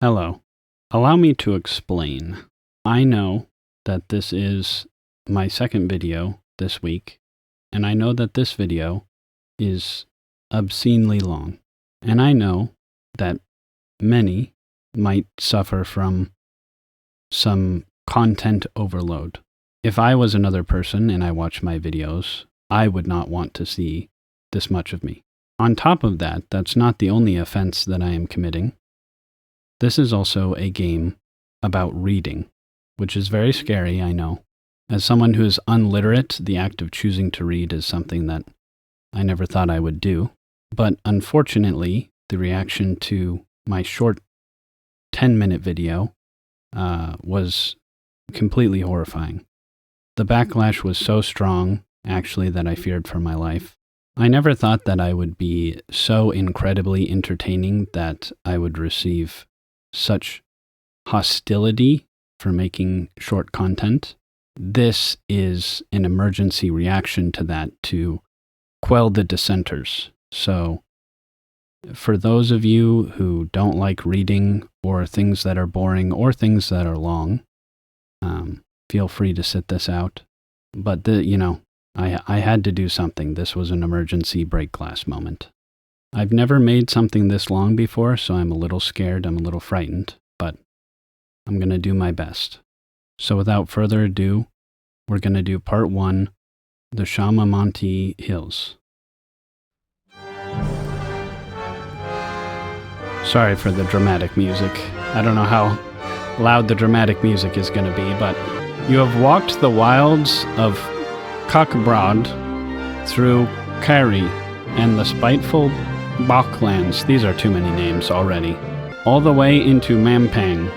Hello. Allow me to explain. I know that this is my second video this week, and I know that this video is obscenely long. And I know that many might suffer from some content overload. If I was another person and I watched my videos, I would not want to see this much of me. On top of that, that's not the only offense that I am committing. This is also a game about reading, which is very scary, I know. As someone who is unliterate, the act of choosing to read is something that I never thought I would do. But unfortunately, the reaction to my short 10-minute video was completely horrifying. The backlash was so strong, actually, that I feared for my life. I never thought that I would be so incredibly entertaining that I would receive such hostility for making short content. This is an emergency reaction to that to quell the dissenters. So, for those of you who don't like reading or things that are boring or things that are long, feel free to sit this out. But I had to do something. This was an emergency break glass moment. I've never made something this long before, so I'm a little scared, I'm a little frightened, but I'm going to do my best. So without further ado, we're going to do part 1, the Shamamonte Hills. Sorry for the dramatic music. I don't know how loud the dramatic music is going to be, but you have walked the wilds of Cockbrod through Kari and the spiteful Bachlands, these are too many names already, all the way into Mampang.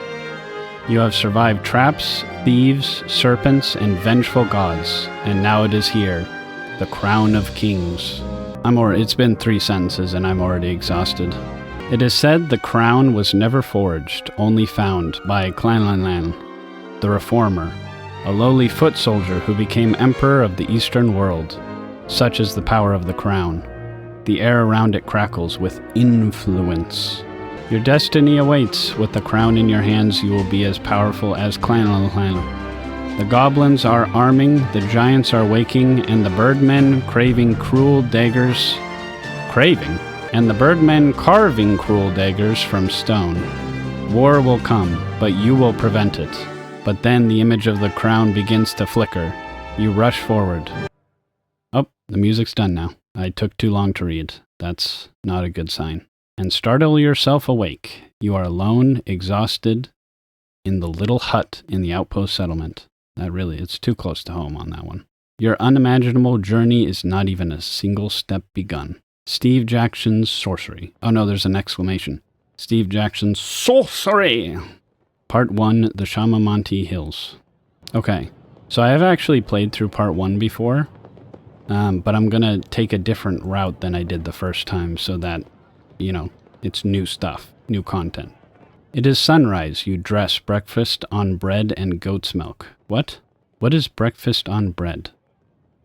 You have survived traps, thieves, serpents, and vengeful gods, and now it is here, the crown of kings. It's been 3 sentences and I'm already exhausted. It is said the crown was never forged, only found by Clanlanlan, the reformer, a lowly foot soldier who became emperor of the eastern world. Such is the power of the crown. The air around it crackles with influence. Your destiny awaits. With the crown in your hands, you will be as powerful as Clanlanlan. The goblins are arming, the giants are waking, and the birdmen craving cruel daggers. And the birdmen carving cruel daggers from stone. War will come, but you will prevent it. But then the image of the crown begins to flicker. You rush forward. Oh, the music's done now. I took too long to read. That's not a good sign. And startle yourself awake. You are alone, exhausted, in the little hut in the outpost settlement. It's too close to home on that one. Your unimaginable journey is not even a single step begun. Steve Jackson's sorcery. Oh no, there's an exclamation. Steve Jackson's sorcery! Part 1, the Shamamonte Hills. Okay, so I have actually played through part 1 before, but I'm going to take a different route than I did the first time so that, it's new stuff, new content. It is sunrise. You dress, breakfast on bread and goat's milk. What? What is breakfast on bread?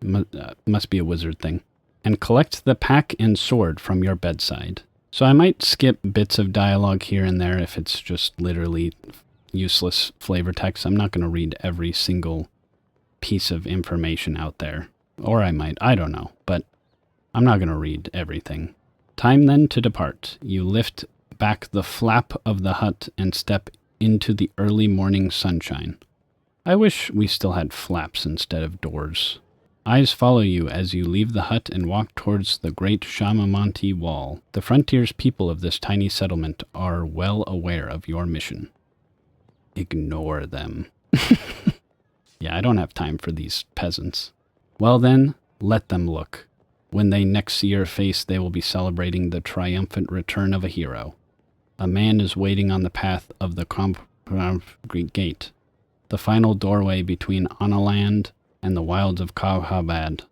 Must be a wizard thing. And collect the pack and sword from your bedside. So I might skip bits of dialogue here and there if it's just literally useless flavor text. I'm not going to read every single piece of information out there. Or I might, I don't know, but I'm not going to read everything. Time then to depart. You lift back the flap of the hut and step into the early morning sunshine. I wish we still had flaps instead of doors. Eyes follow you as you leave the hut and walk towards the great Shamamonte Wall. The frontiers people of this tiny settlement are well aware of your mission. Ignore them. Yeah, I don't have time for these peasants. Well then, let them look. When they next see your face, they will be celebrating the triumphant return of a hero. A man is waiting on the path of the gate, the final doorway between Analand and the wilds of Kahabad.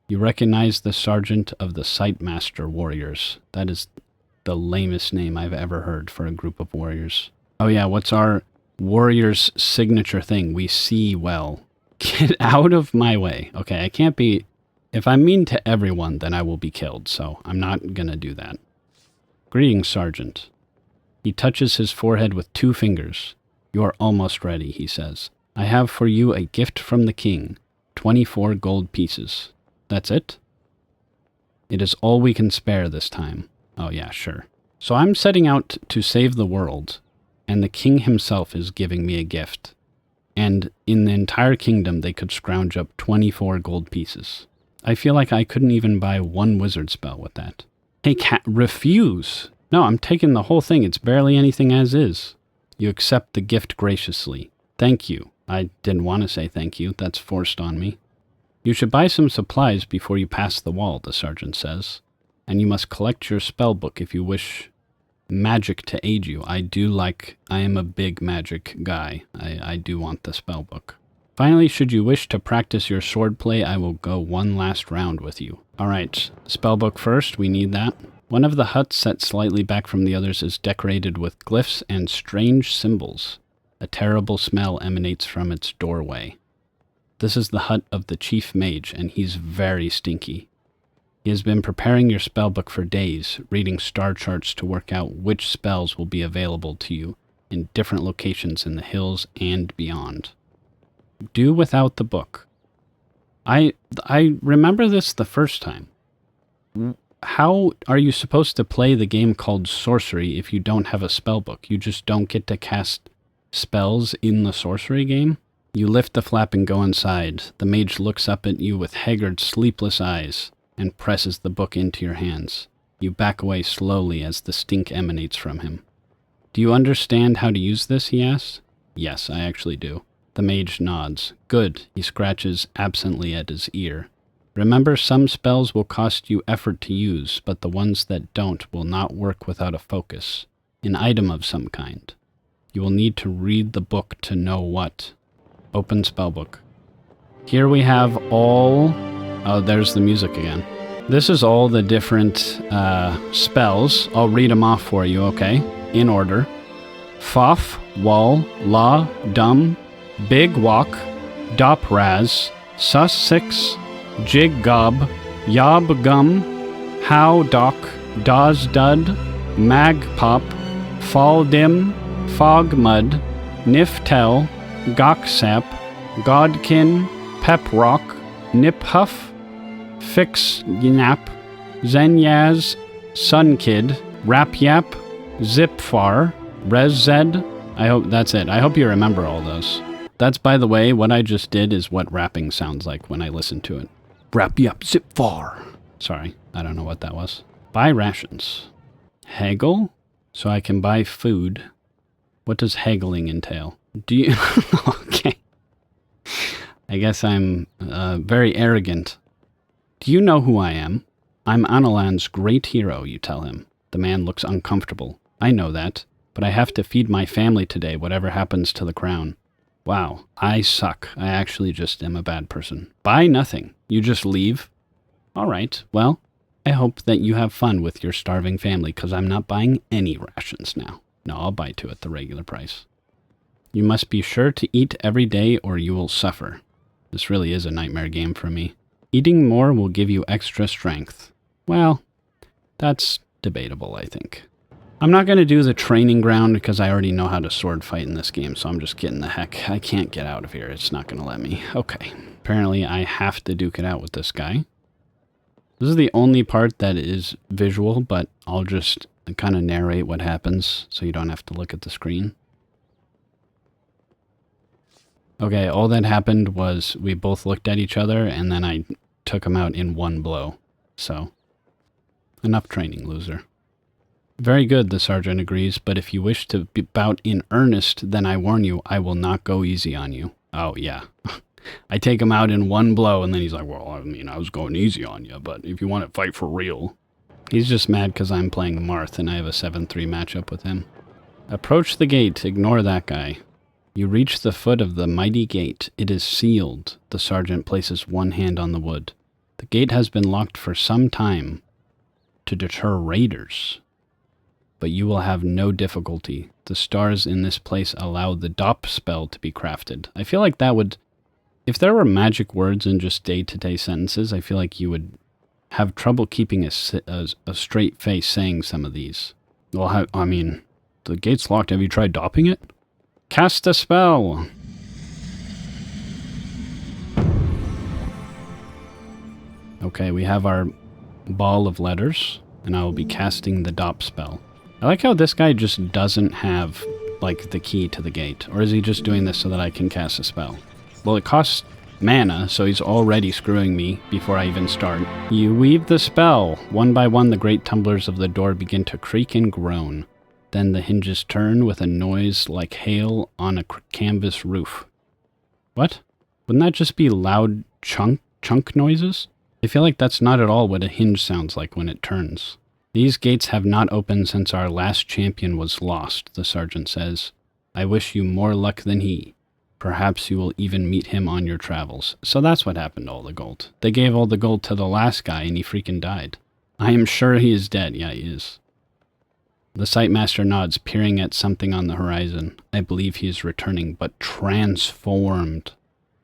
You recognize the sergeant of the Sightmaster warriors. That is the lamest name I've ever heard for a group of warriors. Oh yeah, what's our warrior's signature thing? We see well. Get out of my way. Okay, I can't be... If I'm mean to everyone, then I will be killed, so I'm not gonna do that. Greetings, Sergeant. He touches his forehead with 2 fingers. You are almost ready, he says. I have for you a gift from the king, 24 gold pieces. That's it? It is all we can spare this time. Oh yeah, sure. So I'm setting out to save the world, and the king himself is giving me a gift. And in the entire kingdom, they could scrounge up 24 gold pieces. I feel like I couldn't even buy 1 wizard spell with that. Hey, cat, refuse! No, I'm taking the whole thing. It's barely anything as is. You accept the gift graciously. Thank you. I didn't want to say thank you. That's forced on me. You should buy some supplies before you pass the wall, the sergeant says. And you must collect your spell book if you wish magic to aid you. I am a big magic guy. I do want the spell book. Finally, should you wish to practice your swordplay, I will go 1 last round with you. Alright, spellbook first, we need that. One of the huts set slightly back from the others is decorated with glyphs and strange symbols. A terrible smell emanates from its doorway. This is the hut of the chief mage, and he's very stinky. He has been preparing your spellbook for days, reading star charts to work out which spells will be available to you in different locations in the hills and beyond. Do without the book. I remember this the first time. How are you supposed to play the game called Sorcery if you don't have a spellbook? You just don't get to cast spells in the sorcery game? You lift the flap and go inside. The mage looks up at you with haggard, sleepless eyes and presses the book into your hands. You back away slowly as the stink emanates from him. Do you understand how to use this, he asks. Yes, I actually do. The mage nods. Good, he scratches absently at his ear. Remember, some spells will cost you effort to use, but the ones that don't will not work without a focus, an item of some kind. You will need to read the book to know what. Open spellbook. Here we have all... Oh, there's the music again. This is all the different spells. I'll read them off for you, okay? In order. Foff, Wall, La, Dum, Big Walk, Dop Raz, Sus 6, Jig Gob, Yob Gum, How Doc, Daz Dud, Mag Pop, Fall Dim, Fog Mud, Nif Tell, Gok Sap, Godkin, Pep Rock, Nip Huff, Fix Ynap, Zenyaz, Sun Kid, Rap Yap, Zip Far, Rez Zed. I hope that's it. I hope you remember all those. That's, by the way, what I just did is what rapping sounds like when I listen to it. Rap Yap, Zip Far. Sorry, I don't know what that was. Buy rations. Haggle? So I can buy food. What does haggling entail? Do you... Okay. I guess I'm very arrogant. Do you know who I am? I'm Analan's great hero, you tell him. The man looks uncomfortable. I know that, but I have to feed my family today, whatever happens to the crown. Wow, I suck. I actually just am a bad person. Buy nothing. You just leave? All right, well, I hope that you have fun with your starving family, because I'm not buying any rations now. No, I'll buy 2 at the regular price. You must be sure to eat every day or you will suffer. This really is a nightmare game for me. Eating more will give you extra strength. Well, that's debatable, I think. I'm not going to do the training ground because I already know how to sword fight in this game, so I'm just getting the heck. I can't get out of here. It's not going to let me. Okay. Apparently, I have to duke it out with this guy. This is the only part that is visual, but I'll just kind of narrate what happens so you don't have to look at the screen. Okay, all that happened was we both looked at each other, and then I took him out in 1 blow. So, enough training, loser. Very good, the sergeant agrees, but if you wish to bout in earnest, then I warn you, I will not go easy on you. Oh, yeah. I take him out in 1 blow, and then he's like, well, I mean, I was going easy on you, but if you want to fight for real. He's just mad because I'm playing Marth, and I have a 7-3 matchup with him. Approach the gate. Ignore that guy. You reach the foot of the mighty gate. It is sealed. The sergeant places 1 hand on the wood. The gate has been locked for some time to deter raiders. But you will have no difficulty. The stars in this place allow the DOP spell to be crafted. I feel like that would... If there were magic words in just day-to-day sentences, I feel like you would have trouble keeping a straight face saying some of these. Well, I mean, The gate's locked. Have you tried dopping it? Cast a spell. Okay, we have our ball of letters, and I will be casting the dop spell. I like how this guy just doesn't have, like, the key to the gate. Or is he just doing this so that I can cast a spell? Well, it costs mana, so he's already screwing me before I even start. You weave the spell. One by one, the great tumblers of the door begin to creak and groan. Then the hinges turn with a noise like hail on a canvas roof. What? Wouldn't that just be loud chunk noises? I feel like that's not at all what a hinge sounds like when it turns. These gates have not opened since our last champion was lost, the sergeant says. I wish you more luck than he. Perhaps you will even meet him on your travels. So that's what happened to all the gold. They gave all the gold to the last guy and he freaking died. I am sure he is dead. Yeah, he is. The Sightmaster nods, peering at something on the horizon. I believe he is returning, but transformed.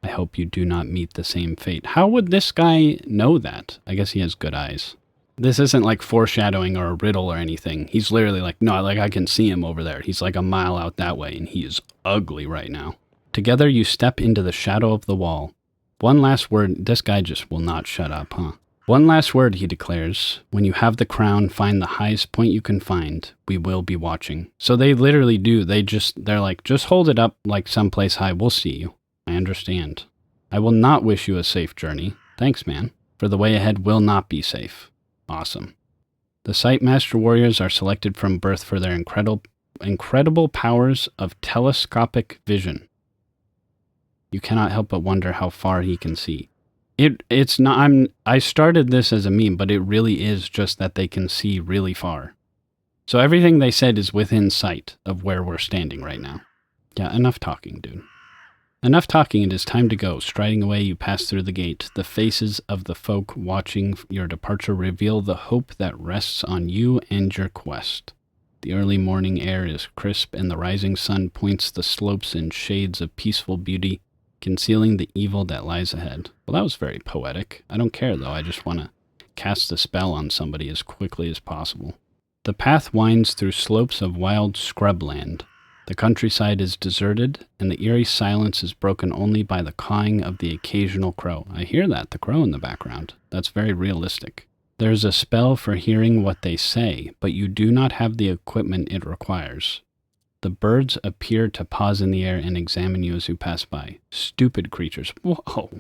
I hope you do not meet the same fate. How would this guy know that? I guess he has good eyes. This isn't like foreshadowing or a riddle or anything. He's literally like, no, like I can see him over there. He's like a mile out that way, and he is ugly right now. Together you step into the shadow of the wall. One last word. This guy just will not shut up, huh? One last word, he declares. When you have the crown, find the highest point you can find. We will be watching. So they literally do. They're like, just hold it up like someplace high. We'll see you. I understand. I will not wish you a safe journey. Thanks, man. For the way ahead will not be safe. Awesome. The Sightmaster warriors are selected from birth for their incredible powers of telescopic vision. You cannot help but wonder how far he can see. It's not. I started this as a meme, but it really is just that they can see really far. So everything they said is within sight of where we're standing right now. Yeah, enough talking, dude. Enough talking, it is time to go. Striding away, you pass through the gate. The faces of the folk watching your departure reveal the hope that rests on you and your quest. The early morning air is crisp, and the rising sun points the slopes in shades of peaceful beauty, concealing the evil that lies ahead. Well, that was very poetic. I don't care, though. I just want to cast a spell on somebody as quickly as possible. The path winds through slopes of wild scrubland. The countryside is deserted, and the eerie silence is broken only by the cawing of the occasional crow. I hear that, the crow in the background. That's very realistic. There's a spell for hearing what they say, but you do not have the equipment it requires. The birds appear to pause in the air and examine you as you pass by. Stupid creatures. Whoa.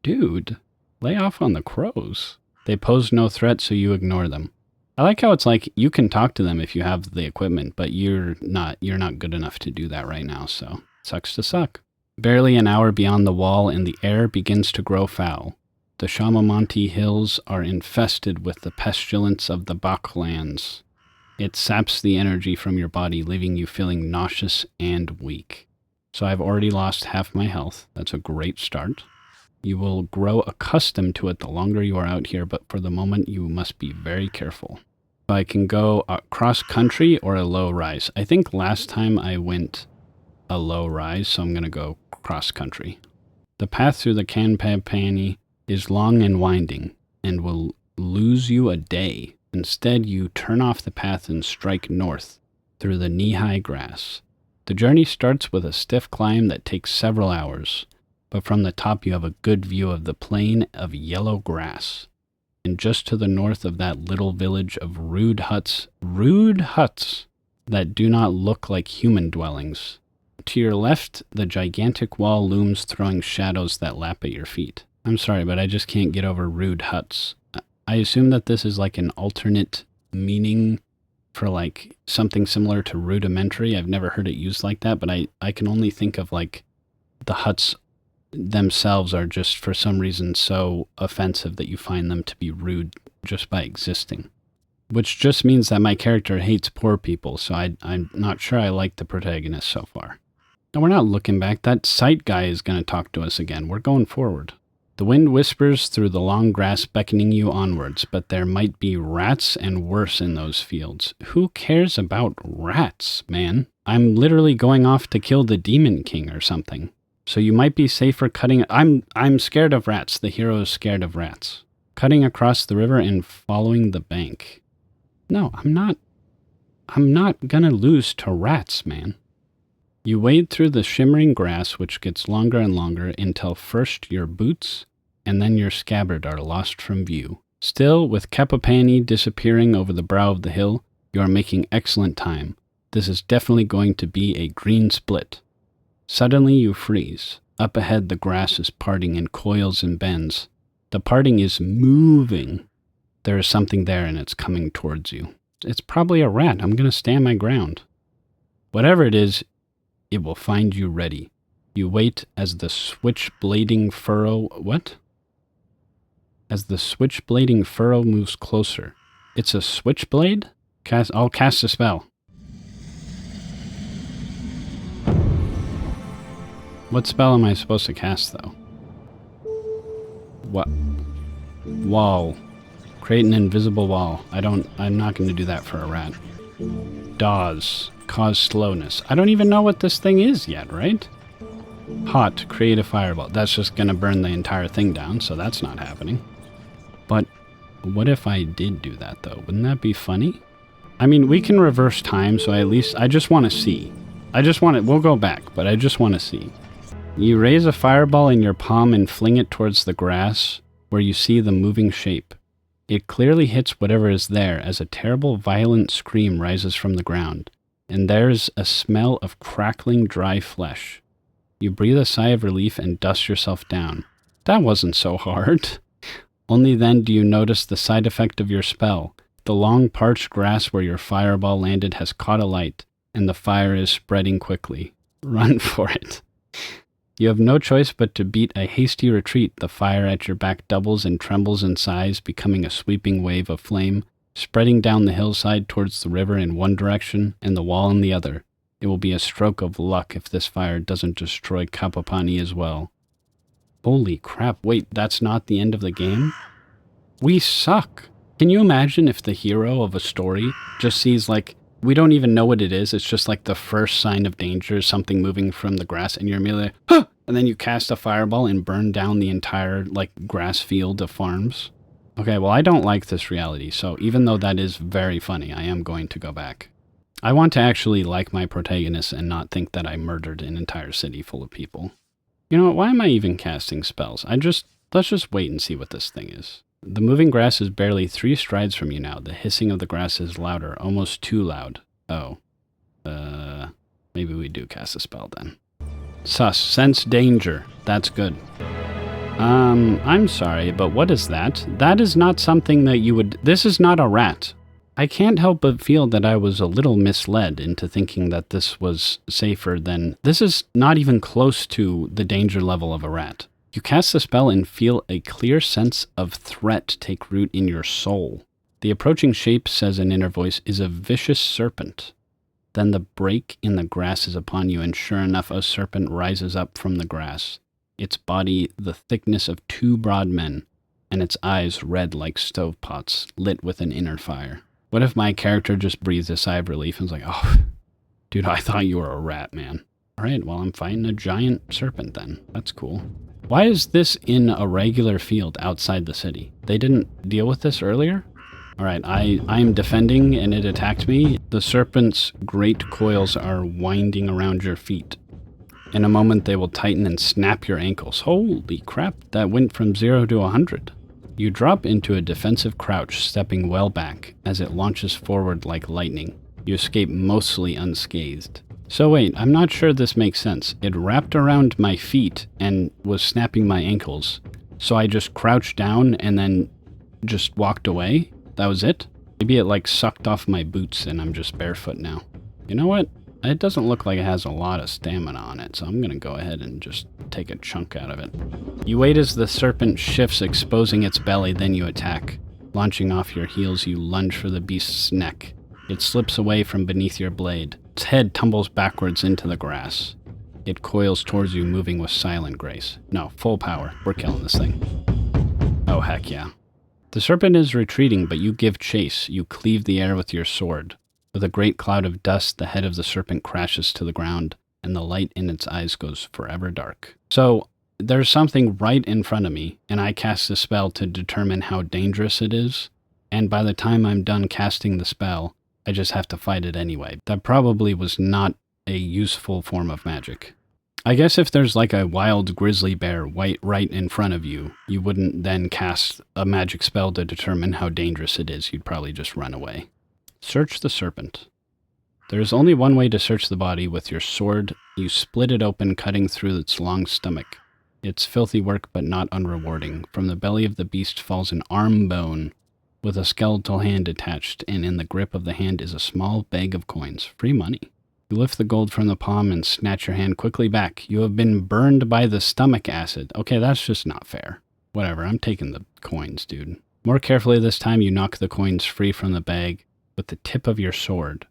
Dude, lay off on the crows. They pose no threat, so you ignore them. I like how it's like you can talk to them if you have the equipment, but you're not good enough to do that right now, so sucks to suck. Barely an hour beyond the wall, and the air begins to grow foul. The Shamamonte hills are infested with the pestilence of the Baklands. It saps the energy from your body, leaving you feeling nauseous and weak. So I've already lost half my health. That's a great start. You will grow accustomed to it the longer you are out here, but for the moment you must be very careful. I can go cross country or a low rise. I think last time I went a low rise, so I'm going to go cross country. The path through the Kanpapani is long and winding and will lose you a day. Instead, you turn off the path and strike north through the knee-high grass. The journey starts with a stiff climb that takes several hours, but from the top you have a good view of the plain of yellow grass. And just to the north of that little village of rude huts that do not look like human dwellings. To your left, the gigantic wall looms, throwing shadows that lap at your feet. I'm sorry, but I just can't get over rude huts. I assume that this is like an alternate meaning for like something similar to rudimentary. I've never heard it used like that, but I can only think of like the huts themselves are just for some reason so offensive that you find them to be rude just by existing. Which just means that my character hates poor people, so I'm not sure I like the protagonist so far. No, we're not looking back. That sight guy is going to talk to us again. We're going forward. The wind whispers through the long grass, beckoning you onwards, but there might be rats and worse in those fields. Who cares about rats, man? I'm literally going off to kill the Demon King or something. So you might be safer cutting... I'm scared of rats. The hero is scared of rats. Cutting across the river and following the bank. No, I'm not. I'm not gonna lose to rats, man. You wade through the shimmering grass, which gets longer and longer, until first your boots and then your scabbard are lost from view. Still, with Capopani disappearing over the brow of the hill, you are making excellent time. This is definitely going to be a green split. Suddenly you freeze. Up ahead the grass is parting in coils and bends. The parting is moving. There is something there and it's coming towards you. It's probably a rat. I'm going to stand my ground. Whatever it is, it will find you ready. You wait as the switch-blading furrow... What? As the switch-blading furrow moves closer. It's a switchblade? I'll cast a spell. What spell am I supposed to cast, though? What? Wall. Create an invisible wall. I'm not going to do that for a rat. Dawes. Cause slowness. I don't even know what this thing is yet, right? Hot. Create a fireball. That's just going to burn the entire thing down, so that's not happening. But what if I did do that, though? Wouldn't that be funny? I mean, we can reverse time, so I just want to see. We'll go back, but I just want to see. You raise a fireball in your palm and fling it towards the grass where you see the moving shape. It clearly hits whatever is there as a terrible, violent scream rises from the ground, and there's a smell of crackling, dry flesh. You breathe a sigh of relief and dust yourself down. That wasn't so hard. Only then do you notice the side effect of your spell. The long parched grass where your fireball landed has caught alight, and the fire is spreading quickly. Run for it. You have no choice but to beat a hasty retreat. The fire at your back doubles and trembles in size, becoming a sweeping wave of flame, spreading down the hillside towards the river in one direction and the wall in the other. It will be a stroke of luck if this fire doesn't destroy Capopani as well. Holy crap, wait, that's not the end of the game? We suck! Can you imagine if the hero of a story just sees, like, we don't even know what it is, it's just like the first sign of danger, something moving from the grass, and you're immediately like, huh! And then you cast a fireball and burn down the entire, like, grass field of farms? Okay, well, I don't like this reality, so even though that is very funny, I am going to go back. I want to actually like my protagonist and not think that I murdered an entire city full of people. You know what, why am I even casting spells? Let's just wait and see what this thing is. The moving grass is barely 3 strides from you now. The hissing of the grass is louder, almost too loud. Oh. Maybe we do cast a spell then. Sus. Sense danger. That's good. I'm sorry, but what is that? That is not something that you would... This is not a rat. I can't help but feel that I was a little misled into thinking that this was safer than... This is not even close to the danger level of a rat. You cast the spell and feel a clear sense of threat take root in your soul. The approaching shape, says an inner voice, is a vicious serpent. Then the break in the grass is upon you, and sure enough, a serpent rises up from the grass. Its body the thickness of 2 broad men, and its eyes red like stovepots, lit with an inner fire. What if my character just breathed a sigh of relief and was like, oh, dude, I thought you were a rat, man. All right, well, I'm fighting a giant serpent then. That's cool. Why is this in a regular field outside the city? They didn't deal with this earlier? Alright, I am defending and it attacked me. The serpent's great coils are winding around your feet. In a moment they will tighten and snap your ankles. Holy crap, that went from 0 to 100. You drop into a defensive crouch, stepping well back. As it launches forward like lightning, you escape mostly unscathed. So wait, I'm not sure this makes sense. It wrapped around my feet and was snapping my ankles. So I just crouched down and then just walked away? That was it? Maybe it like sucked off my boots and I'm just barefoot now. You know what? It doesn't look like it has a lot of stamina on it, so I'm gonna go ahead and just take a chunk out of it. You wait as the serpent shifts, exposing its belly, then you attack. Launching off your heels, you lunge for the beast's neck. It slips away from beneath your blade. Its head tumbles backwards into the grass. It coils towards you, moving with silent grace. No, full power. We're killing this thing. Oh, heck yeah. The serpent is retreating, but you give chase. You cleave the air with your sword. With a great cloud of dust, the head of the serpent crashes to the ground, and the light in its eyes goes forever dark. So, there's something right in front of me, and I cast a spell to determine how dangerous it is, and by the time I'm done casting the spell, I just have to fight it anyway. That probably was not a useful form of magic. I guess if there's like a wild grizzly bear right in front of you, you wouldn't then cast a magic spell to determine how dangerous it is. You'd probably just run away. Search the serpent. There is only one way to search the body. With your sword, you split it open, cutting through its long stomach. It's filthy work, but not unrewarding. From the belly of the beast falls an arm bone with a skeletal hand attached, and in the grip of the hand is a small bag of coins. Free money. You lift the gold from the palm and snatch your hand quickly back. You have been burned by the stomach acid. Okay, that's just not fair. Whatever, I'm taking the coins, dude. More carefully this time, you knock the coins free from the bag with the tip of your sword.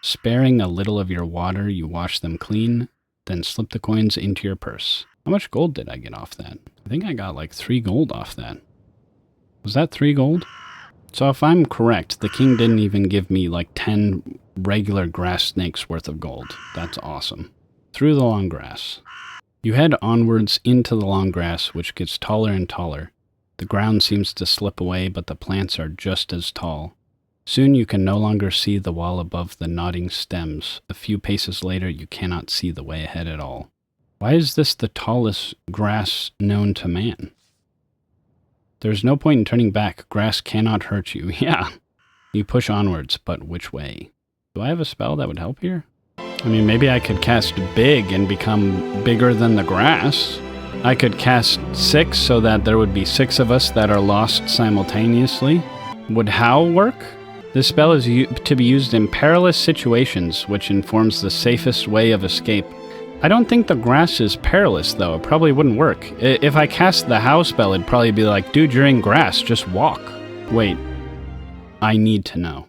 Sparing a little of your water, you wash them clean, then slip the coins into your purse. How much gold did I get off that? I think I got like 3 gold off that. Was that 3 gold? So if I'm correct, the king didn't even give me like 10 regular grass snakes worth of gold. That's awesome. Through the long grass. You head onwards into the long grass, which gets taller and taller. The ground seems to slip away, but the plants are just as tall. Soon you can no longer see the wall above the nodding stems. A few paces later, you cannot see the way ahead at all. Why is this the tallest grass known to man? There's no point in turning back. Grass cannot hurt you. Yeah. You push onwards, but which way? Do I have a spell that would help here? I mean, maybe I could cast big and become bigger than the grass. I could cast 6 so that there would be 6 of us that are lost simultaneously. Would howl work? This spell is to be used in perilous situations, which informs the safest way of escape. I don't think the grass is perilous, though. It probably wouldn't work. If I cast the howl spell, it'd probably be like, dude, you're in grass, just walk. Wait, I need to know.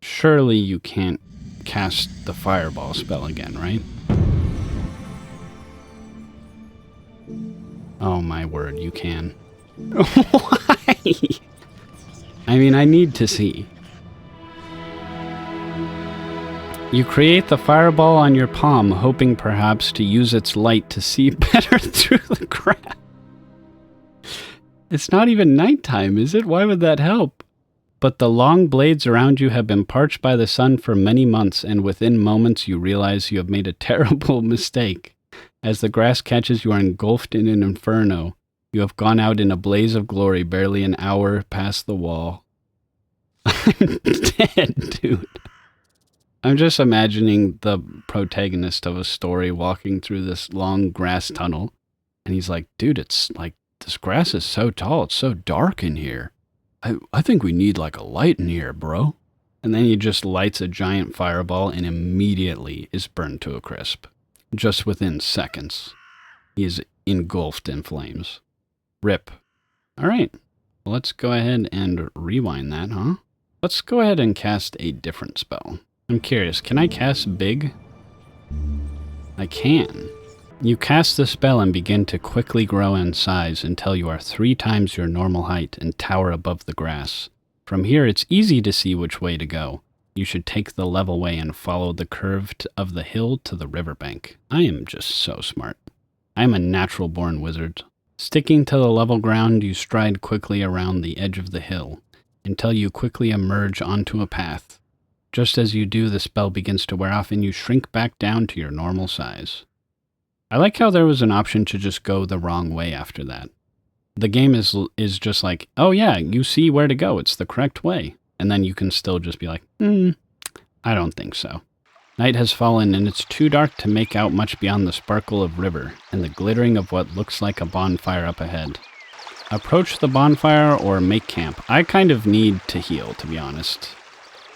Surely you can't cast the fireball spell again, right? Oh my word, you can. Why? I mean, I need to see. You create the fireball on your palm, hoping perhaps to use its light to see better through the crap. It's not even nighttime, is it? Why would that help? But the long blades around you have been parched by the sun for many months, and within moments you realize you have made a terrible mistake. As the grass catches, you are engulfed in an inferno. You have gone out in a blaze of glory barely an hour past the wall. I'm dead, dude. I'm just imagining the protagonist of a story walking through this long grass tunnel, and he's like, dude, it's like, this grass is so tall, it's so dark in here. I think we need like a light in here, bro. And then he just lights a giant fireball and immediately is burned to a crisp. Just within seconds, he is engulfed in flames. Rip. All right, well, let's go ahead and rewind that, huh? Let's go ahead and cast a different spell. I'm curious, can I cast big? I can. You cast the spell and begin to quickly grow in size until you are 3 times your normal height and tower above the grass. From here, it's easy to see which way to go. You should take the level way and follow the curve of the hill to the riverbank. I am just so smart. I am a natural-born wizard. Sticking to the level ground, you stride quickly around the edge of the hill until you quickly emerge onto a path. Just as you do, the spell begins to wear off and you shrink back down to your normal size. I like how there was an option to just go the wrong way after that. The game is just like, oh yeah, you see where to go, it's the correct way. And then you can still just be like, I don't think so. Night has fallen and it's too dark to make out much beyond the sparkle of river and the glittering of what looks like a bonfire up ahead. Approach the bonfire or make camp. I kind of need to heal, to be honest.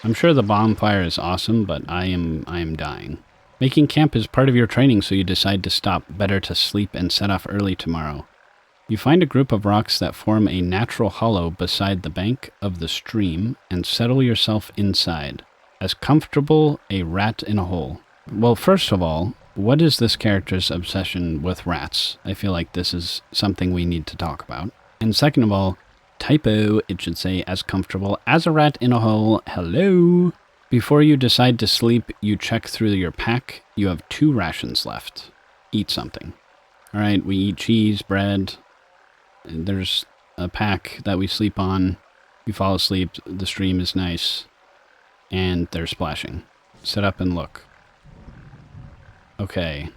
I'm sure the bonfire is awesome, but I am dying. Making camp is part of your training, so you decide to stop. Better to sleep and set off early tomorrow. You find a group of rocks that form a natural hollow beside the bank of the stream and settle yourself inside. As comfortable a rat in a hole. Well, first of all, what is this character's obsession with rats? I feel like this is something we need to talk about. And second of all, typo, it should say as comfortable as a rat in a hole. Hello. Before you decide to sleep, you check through your pack. You have 2 rations left. Eat something. All right, we eat cheese, bread. There's a pack that we sleep on. You fall asleep. The stream is nice. and they're splashing. Sit up and look. Okay.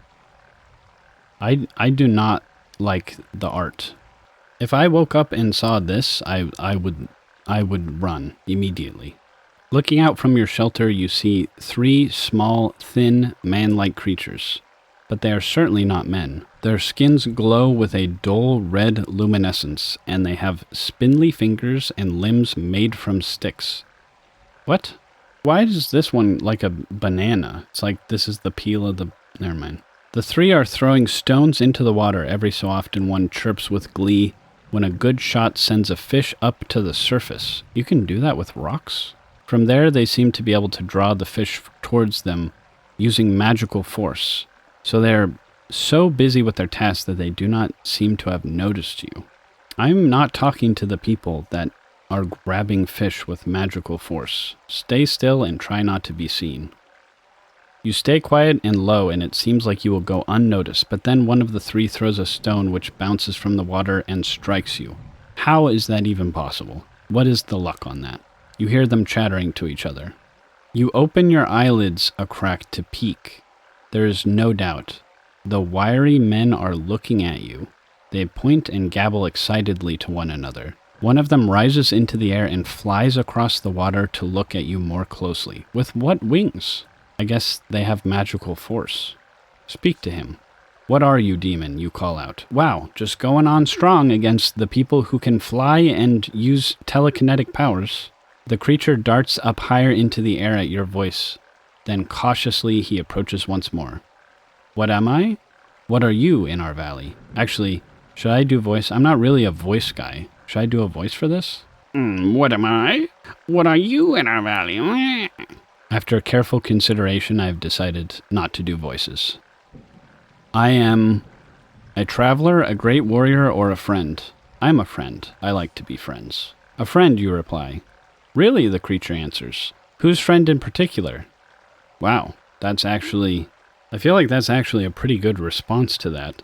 I do not like the art. If I woke up and saw this, I would run immediately. Looking out from your shelter, you see 3 small, thin, man-like creatures. But they are certainly not men. Their skins glow with a dull red luminescence, and they have spindly fingers and limbs made from sticks. What? Why is this one like a banana? It's like this is the peel of the... Never mind. The 3 are throwing stones into the water. Every so often one chirps with glee when a good shot sends a fish up to the surface. You can do that with rocks? From there, they seem to be able to draw the fish towards them using magical force. So they're so busy with their tasks that they do not seem to have noticed you. I'm not talking to the people that are grabbing fish with magical force. Stay still and try not to be seen. You stay quiet and low, and it seems like you will go unnoticed, but then one of the 3 throws a stone which bounces from the water and strikes you. How is that even possible? What is the luck on that? You hear them chattering to each other. You open your eyelids a crack to peek. There is no doubt. The wiry men are looking at you. They point and gabble excitedly to one another. One of them rises into the air and flies across the water to look at you more closely. With what wings? I guess they have magical force. Speak to him. What are you, demon? You call out. Wow, just going on strong against the people who can fly and use telekinetic powers. The creature darts up higher into the air at your voice. Then cautiously he approaches once more. What am I? What are you in our valley? Actually, should I do voice? I'm not really a voice guy. Should I do a voice for this? What am I? What are you in our valley? After careful consideration, I've decided not to do voices. I am a traveler, a great warrior, or a friend. I'm a friend. I like to be friends. A friend, you reply. Really, the creature answers. Whose friend in particular? Wow, I feel like that's actually a pretty good response to that.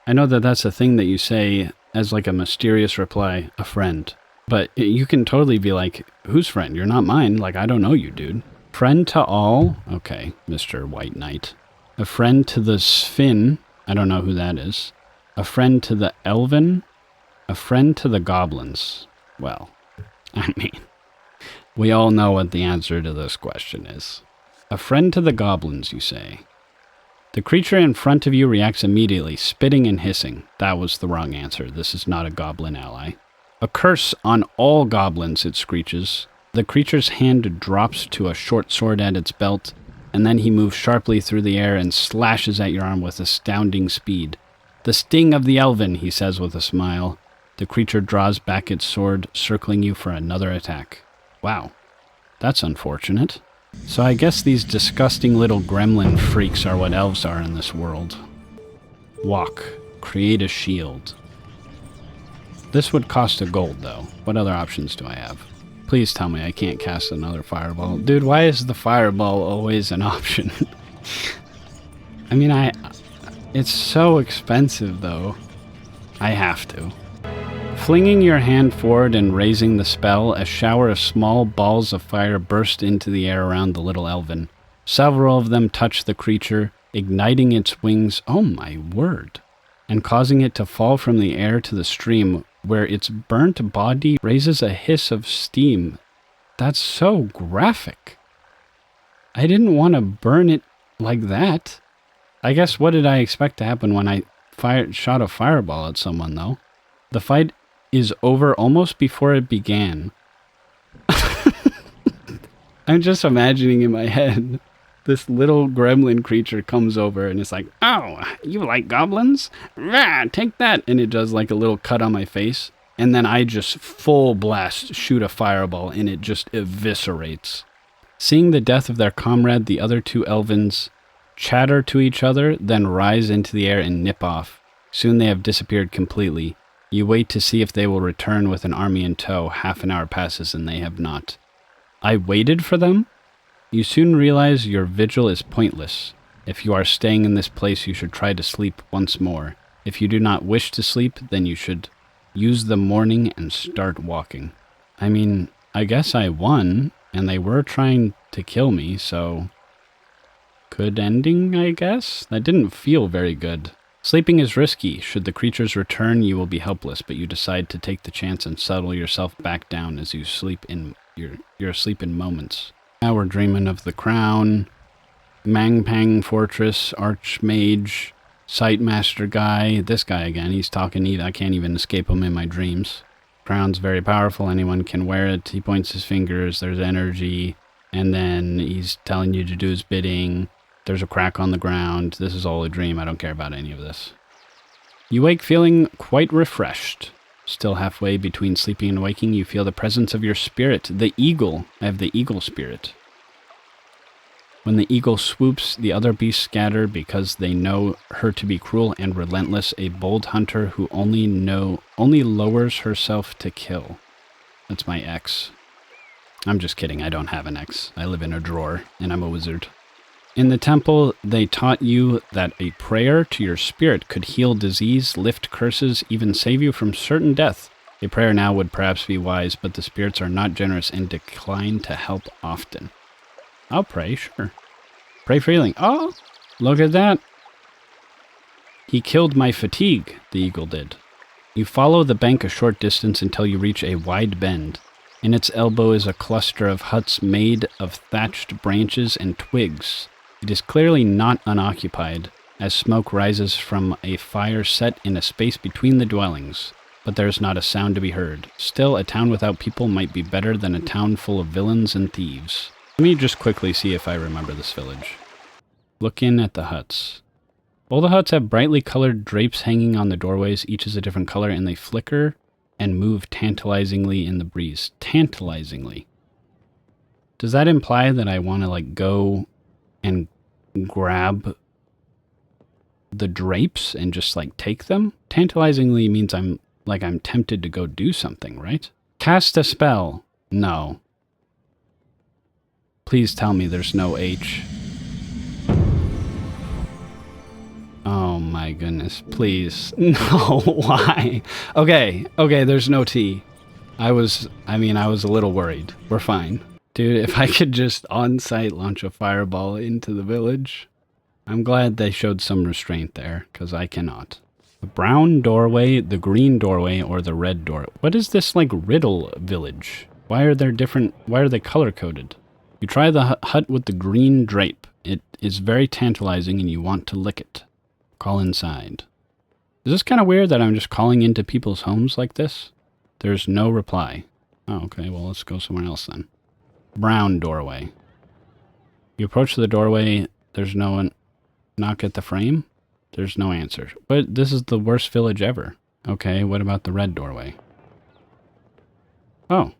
I know that that's a thing that you say as like a mysterious reply, a friend. But you can totally be like, whose friend? You're not mine. Like, I don't know you, dude. Friend to all? Okay, Mr. White Knight. A friend to the Sfin? I don't know who that is. A friend to the Elven? A friend to the Goblins? Well, I mean, we all know what the answer to this question is. A friend to the Goblins, you say. The creature in front of you reacts immediately, spitting and hissing. That was the wrong answer. This is not a goblin ally. A curse on all goblins, it screeches. The creature's hand drops to a short sword at its belt, and then he moves sharply through the air and slashes at your arm with astounding speed. The sting of the Elven, he says with a smile. The creature draws back its sword, circling you for another attack. Wow, that's unfortunate. So I guess these disgusting little gremlin freaks are what elves are in this world. Walk. Create a shield. This would cost a gold, though. What other options do I have? Please tell me I can't cast another fireball. Dude, why is the fireball always an option? I mean, it's so expensive, though. I have to. Flinging your hand forward and raising the spell, a shower of small balls of fire burst into the air around the little elven. Several of them touch the creature, igniting its wings, oh my word, and causing it to fall from the air to the stream, where its burnt body raises a hiss of steam. That's so graphic. I didn't want to burn it like that. I guess what did I expect to happen when I shot a fireball at someone, though? The fight is over almost before it began. I'm just imagining in my head, this little gremlin creature comes over and it's like, oh, you like goblins? Rah, take that. And it does like a little cut on my face. And then I just full blast shoot a fireball and it just eviscerates. Seeing the death of their comrade, the other 2 elvens chatter to each other, then rise into the air and nip off. Soon they have disappeared completely. You wait to see if they will return with an army in tow. Half an hour passes and they have not. I waited for them? You soon realize your vigil is pointless. If you are staying in this place, you should try to sleep once more. If you do not wish to sleep, then you should use the morning and start walking. I mean, I guess I won. and they were trying to kill me, so good ending, I guess? That didn't feel very good. Sleeping is risky. Should the creatures return, you will be helpless, but you decide to take the chance and settle yourself back down as you sleep in you're asleep in moments. Now we're dreaming of the crown, Mangpang Fortress, Archmage, Sightmaster guy. This guy again, he's talking, I can't even escape him in my dreams. Crown's very powerful, anyone can wear it. He points his fingers, there's energy, and then he's telling you to do his bidding. There's a crack on the ground. This is all a dream. I don't care about any of this. You wake feeling quite refreshed. Still halfway between sleeping and waking, you feel the presence of your spirit, the eagle. I have the eagle spirit. When the eagle swoops, the other beasts scatter because they know her to be cruel and relentless, a bold hunter who only lowers herself to kill. That's my ex. I'm just kidding. I don't have an ex. I live in a drawer, and I'm a wizard. In the temple, they taught you that a prayer to your spirit could heal disease, lift curses, even save you from certain death. A prayer now would perhaps be wise, but the spirits are not generous and decline to help often. I'll pray, sure. Pray for healing. Oh, look at that. He killed my fatigue, the eagle did. You follow the bank a short distance until you reach a wide bend. In its elbow is a cluster of huts made of thatched branches and twigs. It is clearly not unoccupied, as smoke rises from a fire set in a space between the dwellings, but there is not a sound to be heard. Still, a town without people might be better than a town full of villains and thieves. Let me just quickly see if I remember this village. Look in at the huts. All the huts have brightly colored drapes hanging on the doorways. Each is a different color, and they flicker and move tantalizingly in the breeze. Tantalizingly. Does that imply that I want to, go and grab the drapes and just, take them? Tantalizingly means I'm tempted to go do something, right? Cast a spell. No. Please tell me there's no H. Oh my goodness, please. No, why? Okay, there's no T. I was a little worried. We're fine. Dude, if I could just on-site launch a fireball into the village. I'm glad they showed some restraint there, because I cannot. The brown doorway, the green doorway, or the red door. What is this, riddle village? Why are they color-coded? You try the hut with the green drape. It is very tantalizing and you want to lick it. Call inside. Is this kind of weird that I'm just calling into people's homes like this? There's no reply. Oh, okay, well, let's go somewhere else then. Brown doorway. You approach the doorway, there's no one. Knock at the frame? There's no answer. But this is the worst village ever. Okay, what about the red doorway? Oh.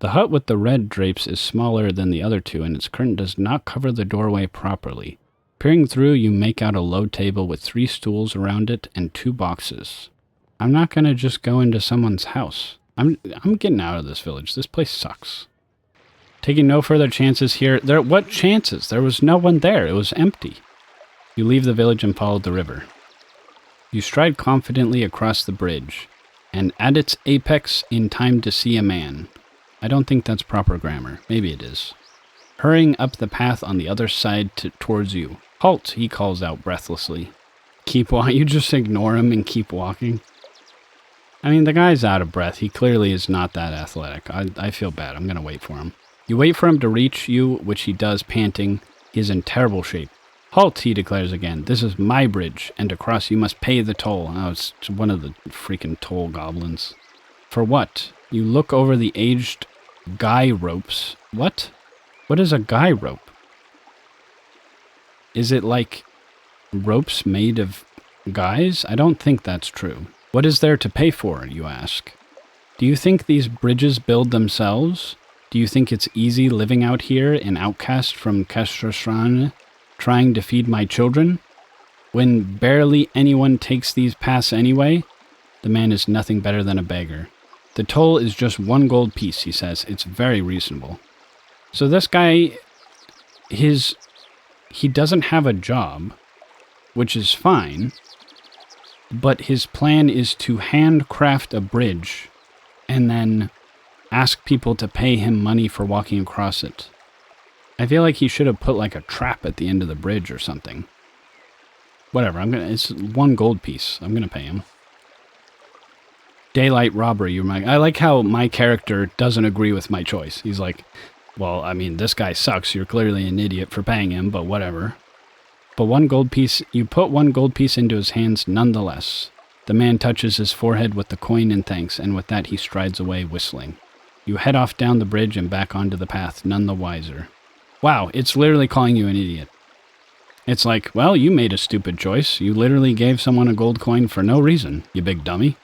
The hut with the red drapes is smaller than the other two, and its curtain does not cover the doorway properly. Peering through, you make out a low table with 3 stools around it and 2 boxes. I'm not gonna just go into someone's house. I'm getting out of this village. This place sucks. Taking no further chances here. What chances? There was no one there. It was empty. You leave the village and follow the river. You stride confidently across the bridge, and at its apex in time to see a man. I don't think that's proper grammar. Maybe it is. Hurrying up the path on the other side towards you. Halt, he calls out breathlessly. Keep walking. You just ignore him and keep walking. I mean, the guy's out of breath. He clearly is not that athletic. I feel bad. I'm going to wait for him. You wait for him to reach you, which he does, panting. He is in terrible shape. Halt, he declares again. This is my bridge, and to cross you must pay the toll. Oh, it's one of the freaking toll goblins. For what? You look over the aged guy ropes. What? What is a guy rope? Is it like ropes made of guys? I don't think that's true. What is there to pay for, you ask? Do you think these bridges build themselves? Do you think it's easy living out here, an outcast from Kestrasran, trying to feed my children? When barely anyone takes these paths anyway, the man is nothing better than a beggar. The toll is just 1 gold piece, he says. It's very reasonable. So this guy, he doesn't have a job, which is fine, but his plan is to handcraft a bridge and then ask people to pay him money for walking across it. I feel like he should have put like a trap at the end of the bridge or something. Whatever, it's 1 gold piece. I'm gonna pay him. Daylight robbery. I like how my character doesn't agree with my choice. He's like, well, I mean, this guy sucks. You're clearly an idiot for paying him, but whatever. But 1 gold piece, you put 1 gold piece into his hands nonetheless. The man touches his forehead with the coin in thanks, and with that he strides away whistling. You head off down the bridge and back onto the path, none the wiser. Wow, it's literally calling you an idiot. It's like, well, you made a stupid choice. You literally gave someone a gold coin for no reason, you big dummy.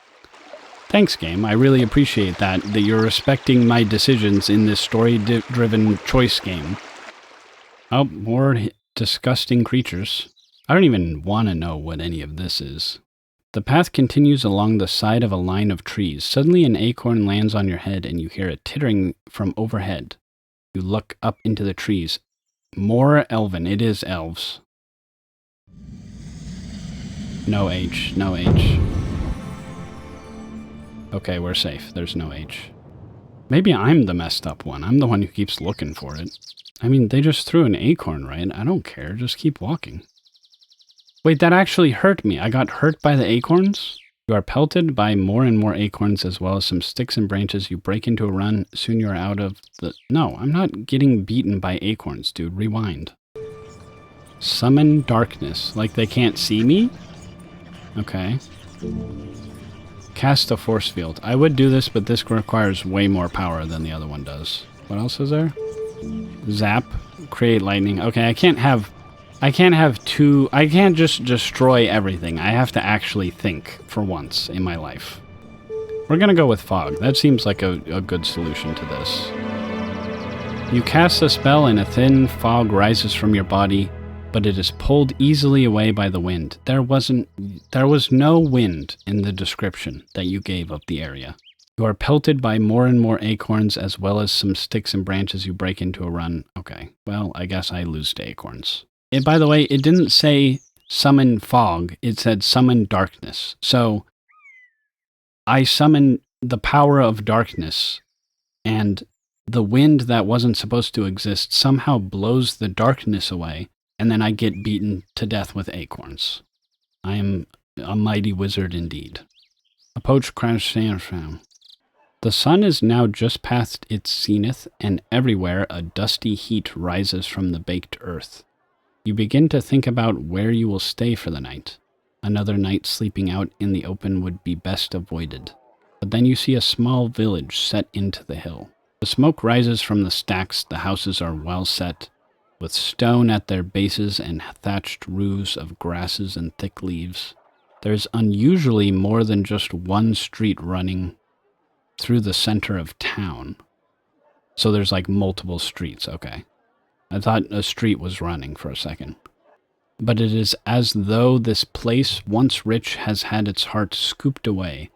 Thanks, game. I really appreciate that you're respecting my decisions in this story-driven choice game. Oh, more disgusting creatures. I don't even want to know what any of this is. The path continues along the side of a line of trees. Suddenly an acorn lands on your head and you hear a tittering from overhead. You look up into the trees. More elven. It is elves. No H. No H. Okay, we're safe. There's no H. Maybe I'm the messed up one. I'm the one who keeps looking for it. I mean, they just threw an acorn, right? I don't care. Just keep walking. Wait, that actually hurt me. I got hurt by the acorns? You are pelted by more and more acorns as well as some sticks and branches. You break into a run. Soon you are out of the... No, I'm not getting beaten by acorns, dude. Rewind. Summon darkness. Like they can't see me? Okay. Cast a force field. I would do this, but this requires way more power than the other one does. What else is there? Zap. Create lightning. Okay, I can't just destroy everything. I have to actually think for once in my life. We're gonna go with fog. That seems like a good solution to this. You cast a spell and a thin fog rises from your body, but it is pulled easily away by the wind. There was no wind in the description that you gave of the area. You are pelted by more and more acorns as well as some sticks and branches. You break into a run. Okay, well, I guess I lose to acorns. And by the way, it didn't say summon fog. It said summon darkness. So I summon the power of darkness, and the wind that wasn't supposed to exist somehow blows the darkness away, and then I get beaten to death with acorns. I am a mighty wizard indeed. Approach crash sand. The sun is now just past its zenith, and everywhere a dusty heat rises from the baked earth. You begin to think about where you will stay for the night. Another night sleeping out in the open would be best avoided. But then you see a small village set into the hill. The smoke rises from the stacks. The houses are well set, with stone at their bases and thatched roofs of grasses and thick leaves. There's unusually more than just one street running through the center of town. So there's like multiple streets, okay. I thought a street was running for a second. But it is as though this place, once rich, has had its heart scooped away.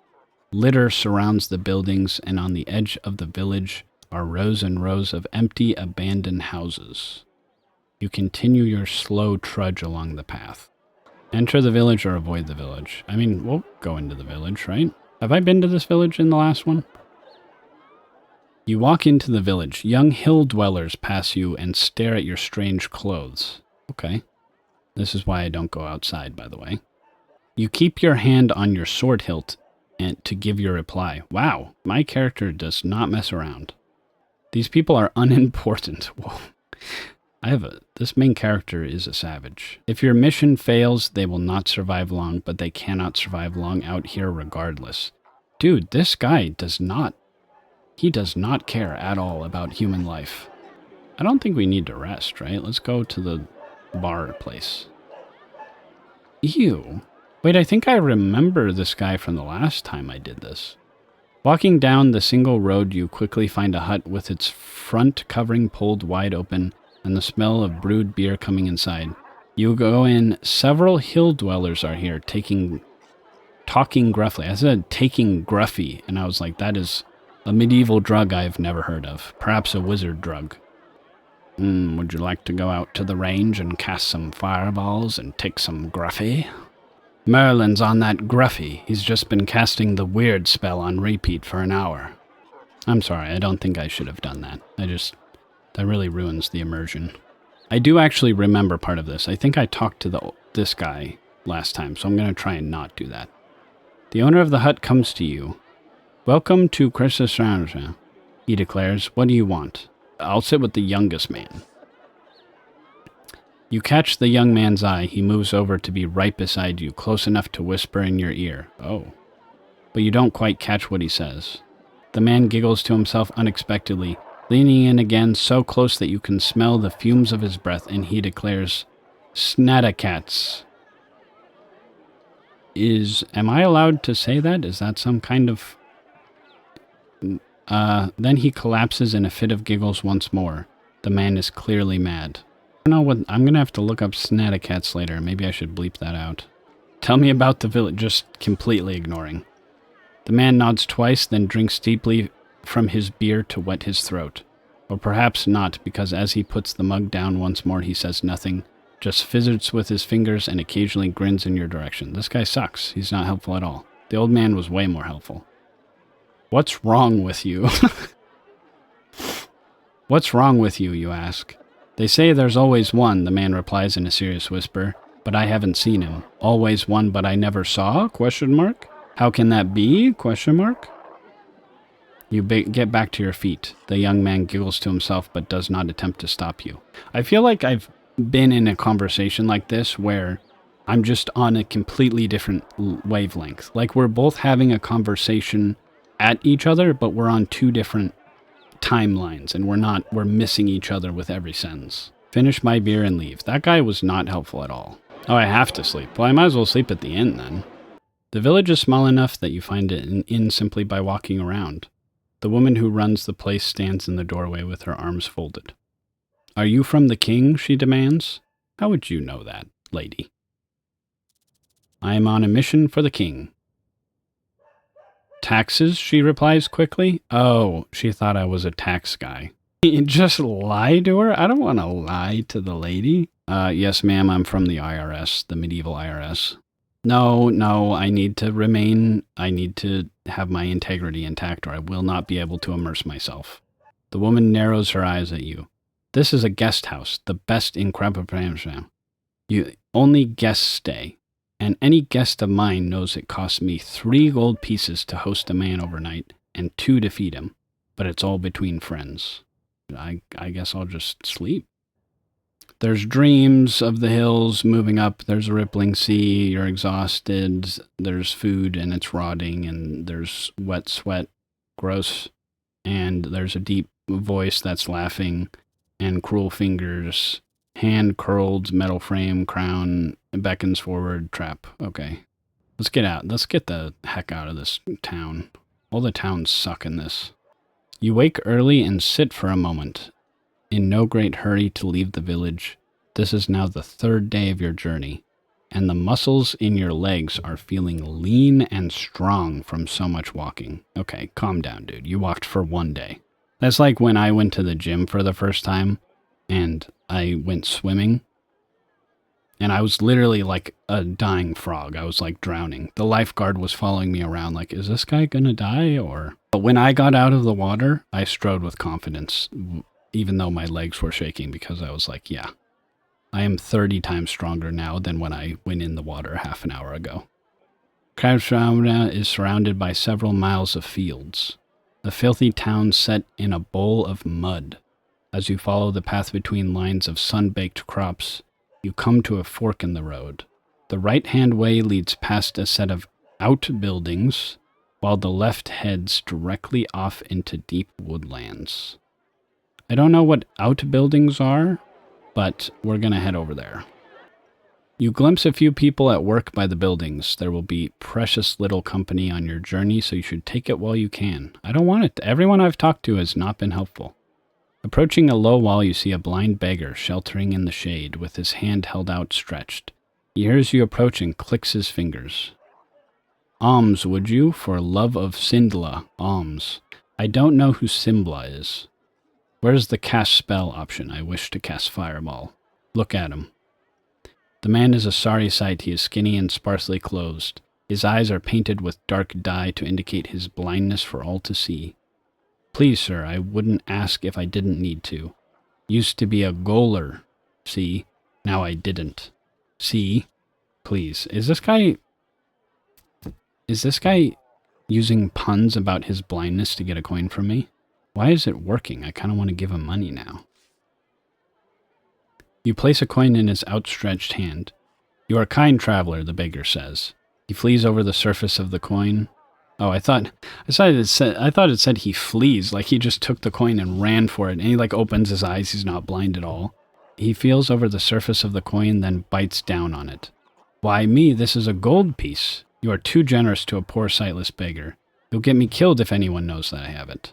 Litter surrounds the buildings, and on the edge of the village are rows and rows of empty, abandoned houses. You continue your slow trudge along the path. Enter the village or avoid the village. I mean, we'll go into the village, right? Have I been to this village in the last one? You walk into the village. Young hill dwellers pass you and stare at your strange clothes. Okay. This is why I don't go outside, by the way. You keep your hand on your sword hilt and to give your reply. Wow, my character does not mess around. These people are unimportant. Whoa. This main character is a savage. If your mission fails, they will not survive long, but they cannot survive long out here regardless. Dude, this guy does not care at all about human life. I don't think we need to rest, right? Let's go to the bar place. Ew. Wait, I think I remember this guy from the last time I did this. Walking down the single road, you quickly find a hut with its front covering pulled wide open and the smell of brewed beer coming inside. You go in. Several hill dwellers are here, talking gruffly. I said taking gruffy, and I was like, that is a medieval drug I've never heard of. Perhaps a wizard drug. Would you like to go out to the range and cast some fireballs and take some gruffy? Merlin's on that gruffy. He's just been casting the weird spell on repeat for an hour. I'm sorry, I don't think I should have done that. That really ruins the immersion. I do actually remember part of this. I think I talked to this guy last time, so I'm going to try and not do that. The owner of the hut comes to you. Welcome to Sorcerless, he declares. What do you want? I'll sit with the youngest man. You catch the young man's eye. He moves over to be right beside you, close enough to whisper in your ear. Oh. But you don't quite catch what he says. The man giggles to himself unexpectedly, leaning in again so close that you can smell the fumes of his breath, and he declares, Snattacats. Am I allowed to say that? Is that some kind of... Then he collapses in a fit of giggles once more. The man is clearly mad. I don't know what... I'm going to have to look up Snattacats later. Maybe I should bleep that out. Tell me about the village. Just completely ignoring. The man nods twice, then drinks deeply from his beer to wet his throat. Or perhaps not, because as he puts the mug down once more, he says nothing, just fidgets with his fingers and occasionally grins in your direction. This guy sucks. He's not helpful at all. The old man was way more helpful. What's wrong with you? What's wrong with you, you ask? They say there's always one, the man replies in a serious whisper, but I haven't seen him. Always one, but I never saw? ? How can that be? ? You get back to your feet. The young man giggles to himself, but does not attempt to stop you. I feel like I've been in a conversation like this where I'm just on a completely different wavelength. Like we're both having a conversation at each other, but we're on two different timelines, and we're missing each other with every sentence. Finish my beer and leave. That guy was not helpful at all. Oh, I have to sleep. Well, I might as well sleep at the inn then. The village is small enough that you find it an inn simply by walking around. The woman who runs the place stands in the doorway with her arms folded. Are you from the king? She demands. How would you know that, lady? I am on a mission for the king. Taxes? She replies quickly. Oh, she thought I was a tax guy. Just lie to her? I don't want to lie to the lady. Yes, ma'am, I'm from the IRS, the medieval IRS. No, I need to have my integrity intact or I will not be able to immerse myself. The woman narrows her eyes at you. This is a guest house, the best in Krabapramsham. Only guests stay, and any guest of mine knows it costs me 3 gold pieces to host a man overnight and 2 to feed him, but it's all between friends. I guess I'll just sleep. There's dreams of the hills moving up. There's a rippling sea. You're exhausted. There's food and it's rotting. And there's wet sweat. Gross. And there's a deep voice that's laughing. And cruel fingers. Hand curled, metal frame, crown, beckons forward, trap. Okay. Let's get out. Let's get the heck out of this town. All the towns suck in this. You wake early and sit for a moment. In no great hurry to leave the village. This is now the 3rd day of your journey, and the muscles in your legs are feeling lean and strong from so much walking. Okay, calm down, dude. You walked for 1 day. That's like when I went to the gym for the first time, and I went swimming, and I was literally like a dying frog. I was like drowning. The lifeguard was following me around like, is this guy gonna die, or... But when I got out of the water, I strode with confidence, even though my legs were shaking, because I was like, yeah, I am 30 times stronger now than when I went in the water half an hour ago. Krabapramsham is surrounded by several miles of fields. A filthy town set in a bowl of mud. As you follow the path between lines of sun-baked crops, you come to a fork in the road. The right-hand way leads past a set of outbuildings, while the left heads directly off into deep woodlands. I don't know what outbuildings are, but we're going to head over there. You glimpse a few people at work by the buildings. There will be precious little company on your journey, so you should take it while you can. I don't want it. Everyone I've talked to has not been helpful. Approaching a low wall, you see a blind beggar sheltering in the shade with his hand held outstretched. He hears you approach and clicks his fingers. Alms, would you? For love of Sindla, alms. I don't know who Simbla is. Where's the cast spell option? I wish to cast Fireball. Look at him. The man is a sorry sight. He is skinny and sparsely clothed. His eyes are painted with dark dye to indicate his blindness for all to see. Please, sir, I wouldn't ask if I didn't need to. Used to be a goaler, see? Now I didn't. See? Please. Is this guy using puns about his blindness to get a coin from me? Why is it working? I kind of want to give him money now. You place a coin in his outstretched hand. You are a kind traveler, the beggar says. He flees over the surface of the coin. Oh, I thought it said he flees, like he just took the coin and ran for it, and he like opens his eyes, he's not blind at all. He feels over the surface of the coin, then bites down on it. Why me, this is a gold piece. You are too generous to a poor sightless beggar. You'll get me killed if anyone knows that I have it.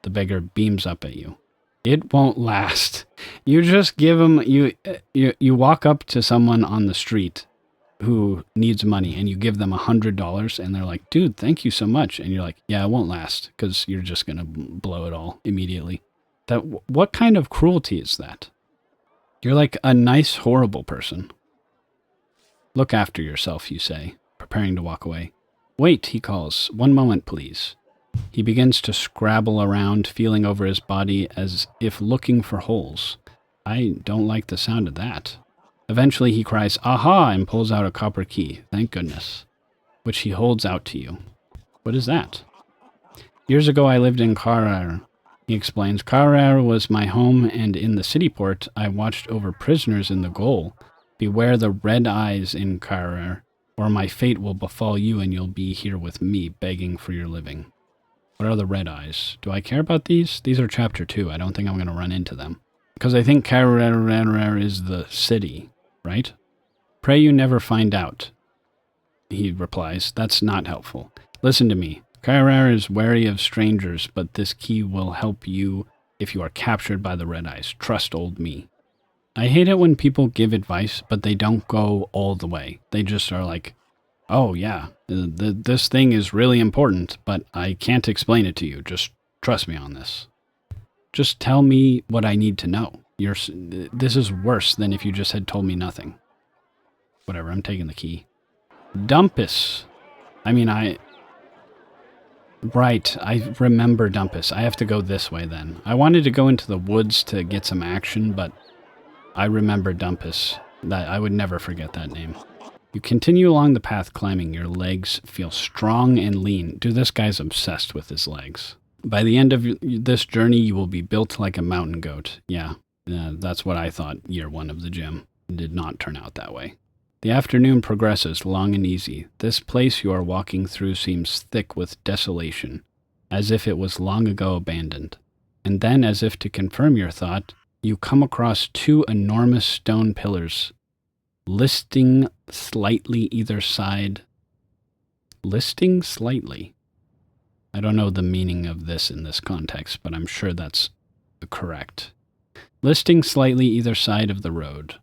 The beggar beams up at you. It won't last. You just give him, you walk up to someone on the street who needs money and you give them $100 and they're like, dude, thank you so much. And you're like, yeah, it won't last because you're just going to blow it all immediately. What kind of cruelty is that? You're like a nice, horrible person. Look after yourself, you say, preparing to walk away. Wait, he calls. 1 moment, please. He begins to scrabble around, feeling over his body as if looking for holes. I don't like the sound of that. Eventually he cries, aha, and pulls out a copper key, thank goodness, which he holds out to you. What is that? Years ago I lived in Carrara. He explains, Carrara was my home, and in the city port I watched over prisoners in the gaol. Beware the red eyes in Carrara, or my fate will befall you and you'll be here with me, begging for your living. What are the red eyes? Do I care about these? These are chapter 2. I don't think I'm going to run into them. Because I think Carrara is the city, right? Pray you never find out. He replies, that's not helpful. Listen to me. Carrara is wary of strangers, but this key will help you if you are captured by the red eyes. Trust old me. I hate it when people give advice, but they don't go all the way. They just are like, oh yeah, this thing is really important, but I can't explain it to you. Just trust me on this. Just tell me what I need to know. This is worse than if you just had told me nothing. Whatever, I'm taking the key. Dumpus. Right, I remember Dumpus. I have to go this way then. I wanted to go into the woods to get some action, but I remember Dumpus. I would never forget that name. You continue along the path climbing. Your legs feel strong and lean. Dude, this guy's obsessed with his legs. By the end of this journey, you will be built like a mountain goat. Yeah, that's what I thought year 1 of the gym. It did not turn out that way. The afternoon progresses long and easy. This place you are walking through seems thick with desolation, as if it was long ago abandoned. And then, as if to confirm your thought, you come across 2 enormous stone pillars, listing slightly either side. Listing slightly? I don't know the meaning of this in this context, but I'm sure that's correct. Listing slightly either side of the road.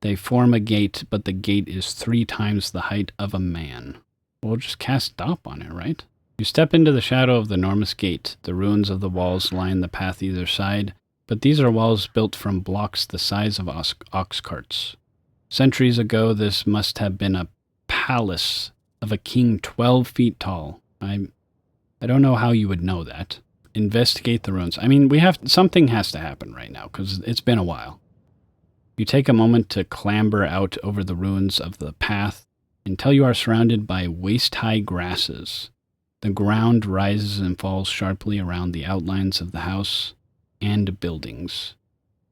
They form a gate, but the gate is 3 times the height of a man. We'll just cast stop on it, right? You step into the shadow of the enormous gate. The ruins of the walls line the path either side, but these are walls built from blocks the size of ox carts. Centuries ago, this must have been a palace of a king 12 feet tall. I don't know how you would know that. Investigate the ruins. Something has to happen right now, because it's been a while. You take a moment to clamber out over the ruins of the path until you are surrounded by waist-high grasses. The ground rises and falls sharply around the outlines of the house and buildings.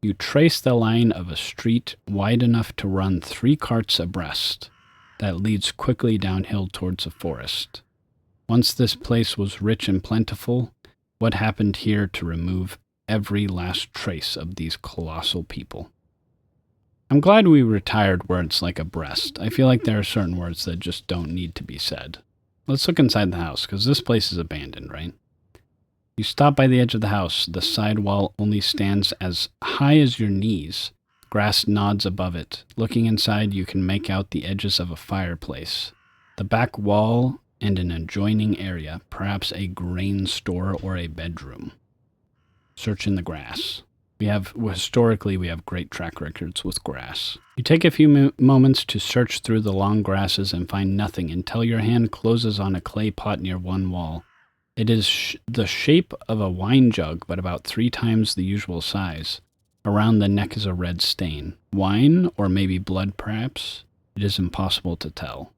You trace the line of a street wide enough to run 3 carts abreast that leads quickly downhill towards a forest. Once this place was rich and plentiful, what happened here to remove every last trace of these colossal people? I'm glad we retired words like abreast. I feel like there are certain words that just don't need to be said. Let's look inside the house, because this place is abandoned, right? You stop by the edge of the house. The side wall only stands as high as your knees. Grass nods above it. Looking inside, you can make out the edges of a fireplace, the back wall, and an adjoining area, perhaps a grain store or a bedroom. Search in the grass. Historically, we have great track records with grass. You take a few moments to search through the long grasses and find nothing until your hand closes on a clay pot near one wall. It is the shape of a wine jug, but about 3 times the usual size. Around the neck is a red stain. Wine, or maybe blood perhaps? It is impossible to tell.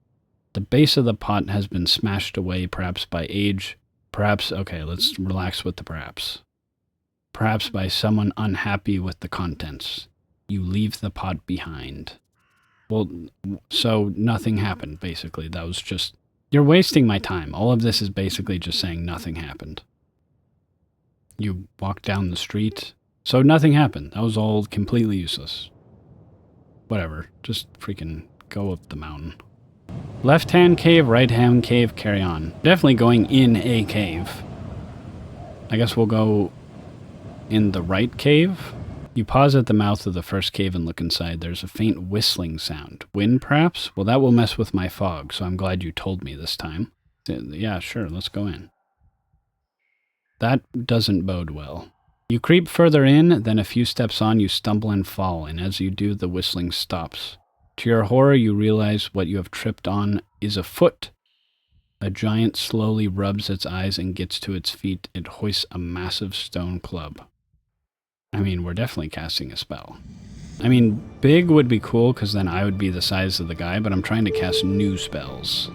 The base of the pot has been smashed away, perhaps by age. Perhaps, okay, let's relax with the perhaps. Perhaps by someone unhappy with the contents. You leave the pot behind. Well, so nothing happened, basically. That was just... You're wasting my time. All of this is basically just saying nothing happened. You walk down the street. So nothing happened. That was all completely useless. Whatever. Just freaking go up the mountain. Left-hand cave, right-hand cave, carry on. Definitely going in a cave. I guess we'll go in the right cave. You pause at the mouth of the first cave and look inside. There's a faint whistling sound. Wind, perhaps? Well, that will mess with my fog, so I'm glad you told me this time. Yeah, sure, let's go in. That doesn't bode well. You creep further in, then a few steps on, you stumble and fall, and as you do, the whistling stops. To your horror, you realize what you have tripped on is a foot. A giant slowly rubs its eyes and gets to its feet. It hoists a massive stone club. I mean, we're definitely casting a spell. I mean, big would be cool, because then I would be the size of the guy, but I'm trying to cast new spells.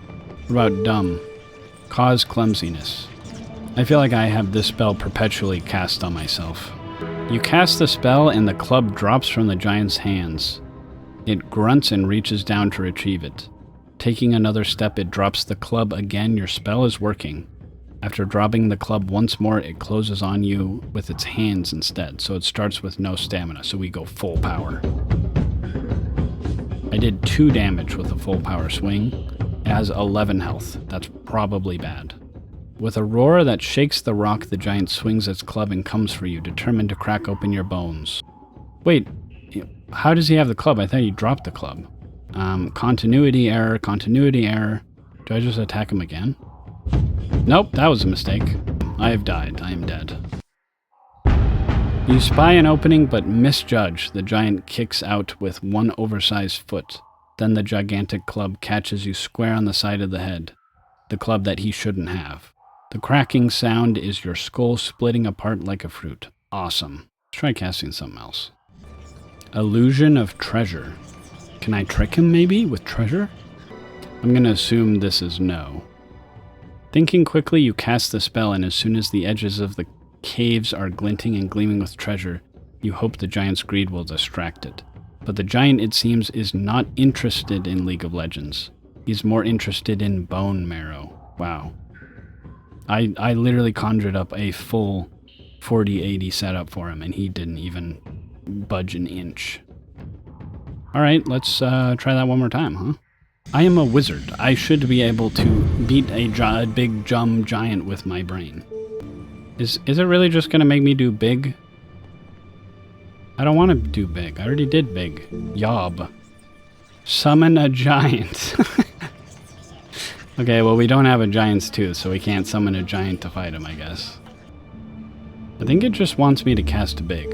What about dumb? Cause clumsiness. I feel like I have this spell perpetually cast on myself. You cast the spell, and the club drops from the giant's hands. It grunts and reaches down to retrieve it. Taking another step, it drops the club again. Your spell is working. After dropping the club once more, it closes on you with its hands instead, so it starts with no stamina, so we go full power. I did 2 damage with a full power swing. It has 11 health. That's probably bad. With a roar that shakes the rock, the giant swings its club and comes for you, determined to crack open your bones. Wait, how does he have the club? I thought he dropped the club. Continuity error, continuity error. Do I just attack him again? Nope, that was a mistake. I have died. I am dead. You spy an opening, but misjudge. The giant kicks out with one oversized foot. Then the gigantic club catches you square on the side of the head. The club that he shouldn't have. The cracking sound is your skull splitting apart like a fruit. Awesome. Let's try casting something else. Illusion of treasure. Can I trick him, maybe, with treasure? I'm going to assume this is no. Thinking quickly, you cast the spell, and as soon as the edges of the caves are glinting and gleaming with treasure, you hope the giant's greed will distract it. But the giant, it seems, is not interested in League of Legends. He's more interested in bone marrow. Wow. I literally conjured up a full 40-80 setup for him, and he didn't even budge an inch. Alright, let's try that one more time, huh? I am a wizard. I should be able to beat a big giant with my brain. Is it really just going to make me do big? I don't want to do big. I already did big. Yob. Summon a giant. Okay, well, we don't have a giant's tooth, so we can't summon a giant to fight him, I guess. I think it just wants me to cast big.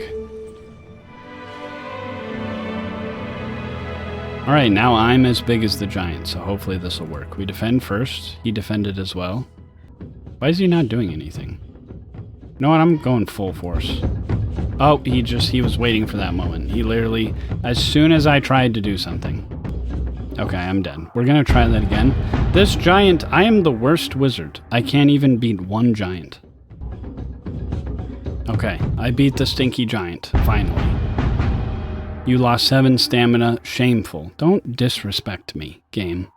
Alright, now I'm as big as the giant, so hopefully this will work. We defend first. He defended as well. Why is he not doing anything? You know what? I'm going full force. Oh, he was waiting for that moment. He literally, as soon as I tried to do something. Okay, I'm dead. We're gonna try that again. This giant, I am the worst wizard. I can't even beat one giant. Okay, I beat the stinky giant, finally. You lost 7 stamina. Shameful. Don't disrespect me, game.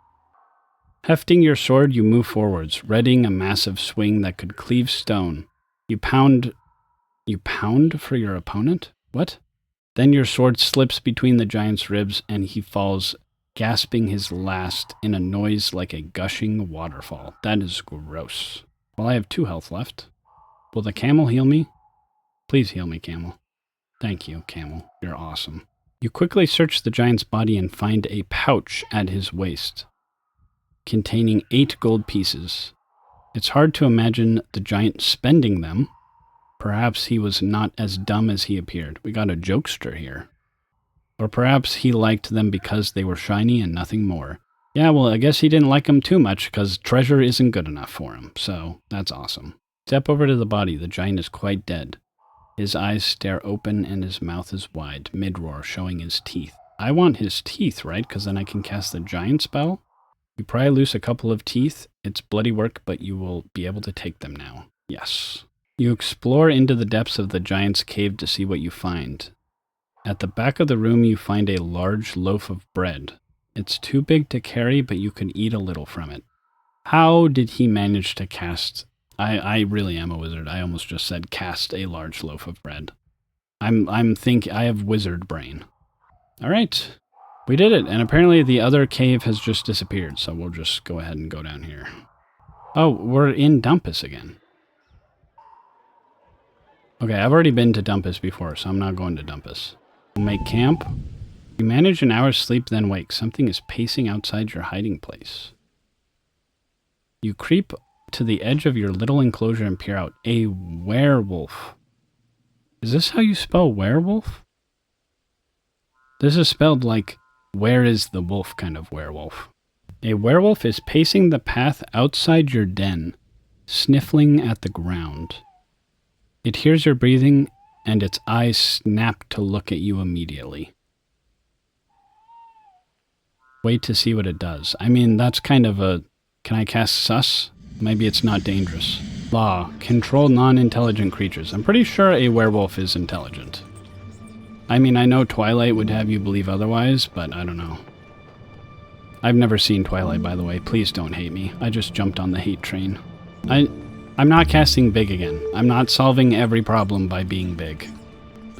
Hefting your sword, you move forwards, readying a massive swing that could cleave stone. You pound for your opponent? What? Then your sword slips between the giant's ribs and he falls, gasping his last in a noise like a gushing waterfall. That is gross. Well, I have 2 health left. Will the camel heal me? Please heal me, camel. Thank you, camel. You're awesome. You quickly search the giant's body and find a pouch at his waist, containing 8 gold pieces. It's hard to imagine the giant spending them. Perhaps he was not as dumb as he appeared. We got a jokester here. Or perhaps he liked them because they were shiny and nothing more. Yeah, well, I guess he didn't like him too much because treasure isn't good enough for him, so that's awesome. Step over to the body. The giant is quite dead. His eyes stare open and his mouth is wide, mid-roar, showing his teeth. I want his teeth, right? Because then I can cast the giant spell. You pry loose a couple of teeth. It's bloody work, but you will be able to take them now. Yes. You explore into the depths of the giant's cave to see what you find. At the back of the room, you find a large loaf of bread. It's too big to carry, but you can eat a little from it. How did he manage to cast... I really am a wizard. I almost just said cast a large loaf of bread. I have wizard brain. All right. We did it, and apparently the other cave has just disappeared, so we'll just go ahead and go down here. Oh, we're in Dumpus again. Okay, I've already been to Dumpus before, so I'm not going to Dumpus. We'll make camp. You manage an hour's sleep, then wake. Something is pacing outside your hiding place. You creep to the edge of your little enclosure and peer out. A werewolf. Is this how you spell werewolf? This is spelled like, where is the wolf kind of werewolf. A werewolf is pacing the path outside your den, sniffling at the ground. It hears your breathing, and its eyes snap to look at you immediately. Wait to see what it does. I mean, that's kind of a... Can I cast sus? Maybe it's not dangerous. Law. Control non-intelligent creatures. I'm pretty sure a werewolf is intelligent. I mean, I know Twilight would have you believe otherwise, but I don't know. I've never seen Twilight, by the way. Please don't hate me. I just jumped on the hate train. I'm not casting big again. I'm not solving every problem by being big.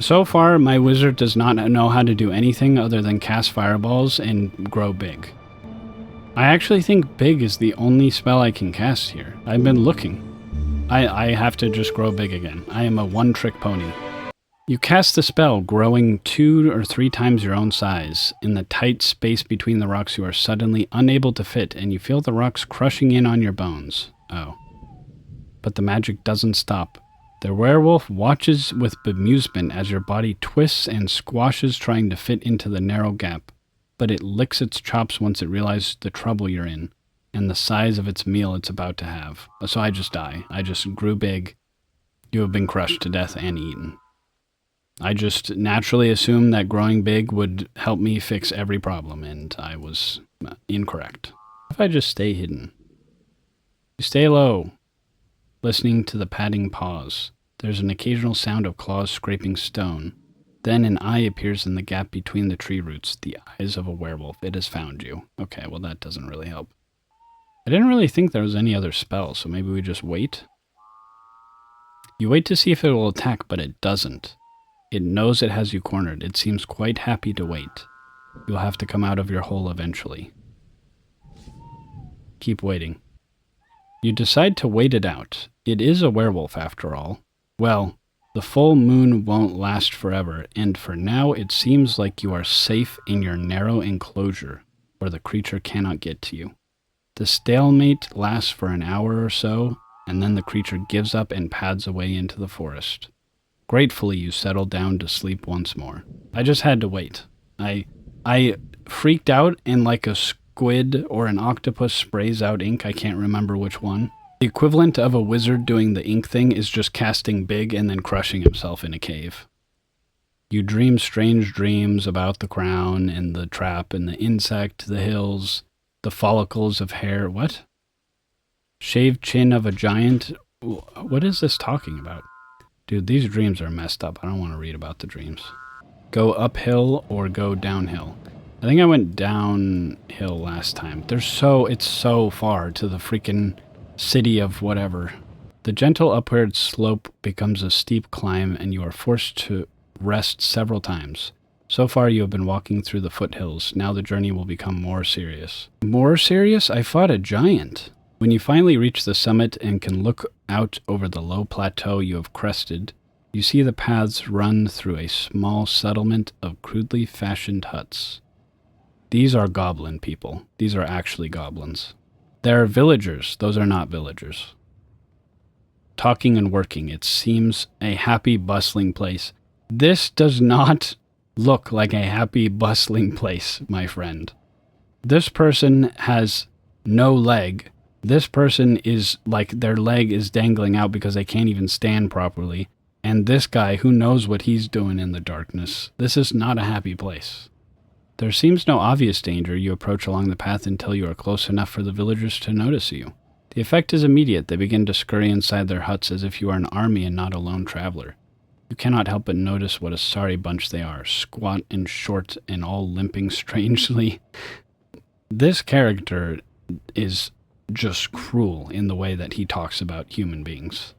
So far, my wizard does not know how to do anything other than cast fireballs and grow big. I actually think big is the only spell I can cast here. I've been looking. I have to just grow big again. I am a one-trick pony. You cast the spell, growing 2 or 3 times your own size. In the tight space between the rocks, you are suddenly unable to fit, and you feel the rocks crushing in on your bones. Oh. But the magic doesn't stop. The werewolf watches with bemusement as your body twists and squashes trying to fit into the narrow gap, but it licks its chops once it realizes the trouble you're in, and the size of its meal it's about to have. So I just die. I just grew big. You have been crushed to death and eaten. I just naturally assumed that growing big would help me fix every problem, and I was incorrect. If I just stay hidden. You stay low, listening to the padding paws. There's an occasional sound of claws scraping stone. Then an eye appears in the gap between the tree roots, the eyes of a werewolf. It has found you. Okay, well that doesn't really help. I didn't really think there was any other spell, so maybe we just wait? You wait to see if it will attack, but it doesn't. It knows it has you cornered. It seems quite happy to wait. You'll have to come out of your hole eventually. Keep waiting. You decide to wait it out. It is a werewolf after all. Well, the full moon won't last forever, and for now it seems like you are safe in your narrow enclosure, where the creature cannot get to you. The stalemate lasts for an hour or so, and then the creature gives up and pads away into the forest. Gratefully, you settle down to sleep once more. I just had to wait. I freaked out, and like a squid or an octopus sprays out ink, I can't remember which one. The equivalent of a wizard doing the ink thing is just casting big and then crushing himself in a cave. You dream strange dreams about the crown and the trap and the insect, the hills, the follicles of hair. What? Shaved chin of a giant? What is this talking about? Dude, these dreams are messed up. I don't want to read about the dreams. Go uphill or go downhill. I think I went downhill last time. It's so far to the freaking city of whatever. The gentle upward slope becomes a steep climb, and you are forced to rest several times. So far you have been walking through the foothills. Now the journey will become more serious. More serious? I fought a giant. When you finally reach the summit and can look out over the low plateau you have crested, you see the paths run through a small settlement of crudely fashioned huts. These are goblin people. These are actually goblins. There are villagers. Those are not villagers. Talking and working. It seems a happy, bustling place. This does not look like a happy, bustling place, my friend. This person has no leg. This person is like their leg is dangling out because they can't even stand properly. And this guy, who knows what he's doing in the darkness? This is not a happy place. There seems no obvious danger. You approach along the path until you are close enough for the villagers to notice you. The effect is immediate. They begin to scurry inside their huts as if you are an army and not a lone traveler. You cannot help but notice what a sorry bunch they are, squat and short and all limping strangely. This character is just cruel in the way that he talks about human beings.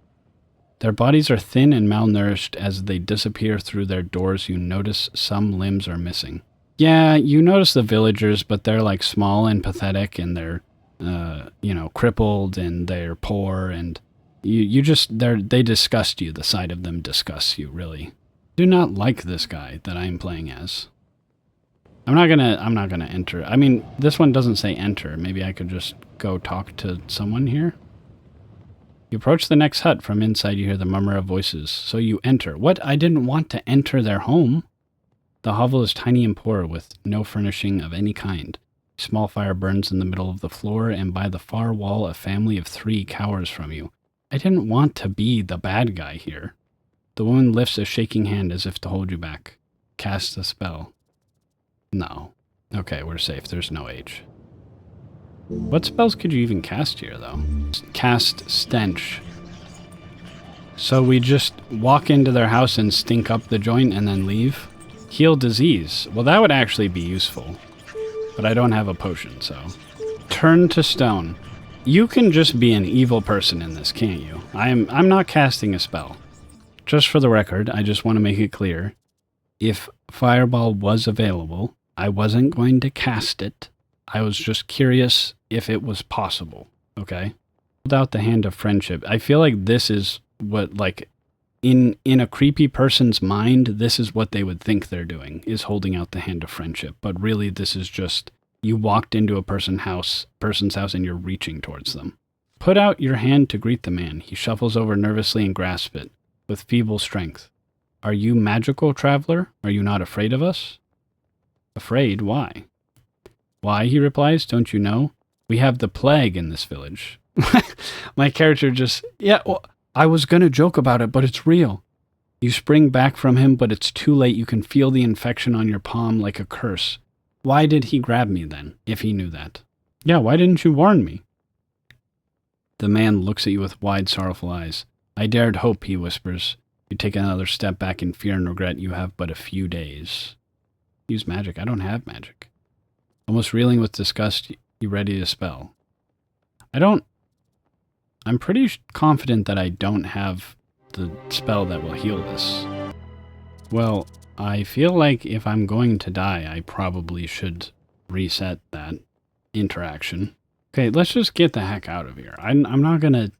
Their bodies are thin and malnourished. As they disappear through their doors, you notice some limbs are missing. Yeah, you notice the villagers, but they're like small and pathetic, and they're, crippled, and they're poor, and they disgust you. The sight of them disgusts you, really. Do not like this guy that I'm playing as. I'm not gonna enter. I mean, this one doesn't say enter. Maybe I could just go talk to someone here. You approach the next hut. From inside you hear the murmur of voices. So you enter. What? I didn't want to enter their home. The hovel is tiny and poor, with no furnishing of any kind. A small fire burns in the middle of the floor, and by the far wall a family of 3 cowers from you. I didn't want to be the bad guy here. The woman lifts a shaking hand as if to hold you back. Cast a spell. No. Okay, we're safe. There's no age. What spells could you even cast here, though? Cast Stench. So we just walk into their house and stink up the joint and then leave? Heal disease. Well, that would actually be useful. But I don't have a potion, so... Turn to stone. You can just be an evil person in this, can't you? I'm not casting a spell. Just for the record, I just want to make it clear. If Fireball was available, I wasn't going to cast it. I was just curious if it was possible, okay? Without the Hand of Friendship, I feel like this is what, like, in a creepy person's mind, this is what they would think they're doing, is holding out the Hand of Friendship. But really, this is just, you walked into a person's house and you're reaching towards them. Put out your hand to greet the man. He shuffles over nervously and grasps it, with feeble strength. Are you magical, traveler? Are you not afraid of us? Afraid? Why? Why, he replies, don't you know? We have the plague in this village. My character just, well, I was gonna joke about it, but it's real. You spring back from him, but it's too late. You can feel the infection on your palm like a curse. Why did he grab me then, if he knew that? Yeah, why didn't you warn me? The man looks at you with wide, sorrowful eyes. I dared hope, he whispers. You take another step back in fear and regret. You have but a few days. Use magic. I don't have magic. Almost reeling with disgust, you ready to spell. I'm pretty confident that I don't have the spell that will heal this. Well, I feel like if I'm going to die, I probably should reset that interaction. Okay, let's just get the heck out of here. I'm not gonna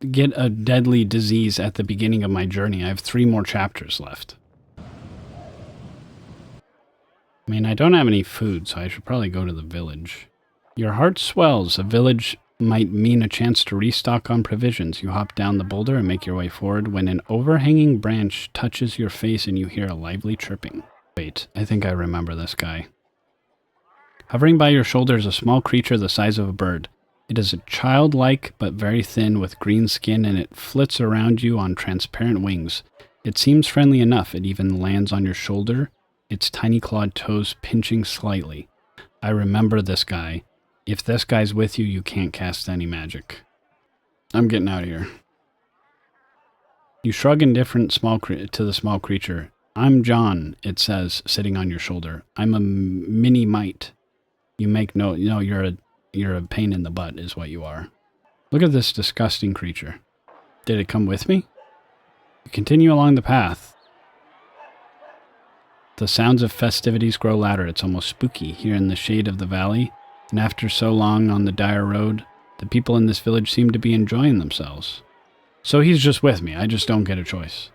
get a deadly disease at the beginning of my journey. I have 3 more chapters left. I mean, I don't have any food, so I should probably go to the village. Your heart swells. A village might mean a chance to restock on provisions. You hop down the boulder and make your way forward when an overhanging branch touches your face and you hear a lively chirping. Wait, I think I remember this guy. Hovering by your shoulder is a small creature the size of a bird. It is a childlike but very thin with green skin, and it flits around you on transparent wings. It seems friendly enough. It even lands on your shoulder, its tiny clawed toes pinching slightly. I remember this guy. If this guy's with you, you can't cast any magic. I'm getting out of here. You shrug indifferent to the small creature. I'm John, it says, sitting on your shoulder. I'm a mini mite. You make you're a pain in the butt is what you are. Look at this disgusting creature. Did it come with me? You continue along the path. The sounds of festivities grow louder. It's almost spooky here in the shade of the valley. And after so long on the dire road, the people in this village seem to be enjoying themselves. So he's just with me. I just don't get a choice.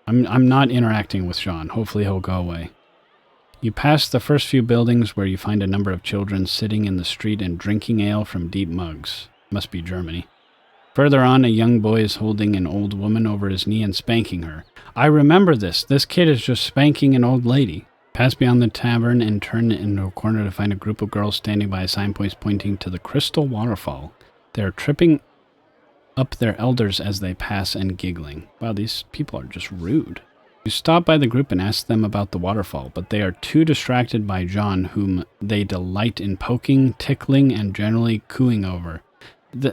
I'm not interacting with Sean. Hopefully he'll go away. You pass the first few buildings where you find a number of children sitting in the street and drinking ale from deep mugs. Must be Germany. Further on, a young boy is holding an old woman over his knee and spanking her. I remember this. This kid is just spanking an old lady. Pass beyond the tavern and turn into a corner to find a group of girls standing by a signpost pointing to the crystal waterfall. They are tripping up their elders as they pass and giggling. Wow, these people are just rude. You stop by the group and ask them about the waterfall, but they are too distracted by John, whom they delight in poking, tickling, and generally cooing over.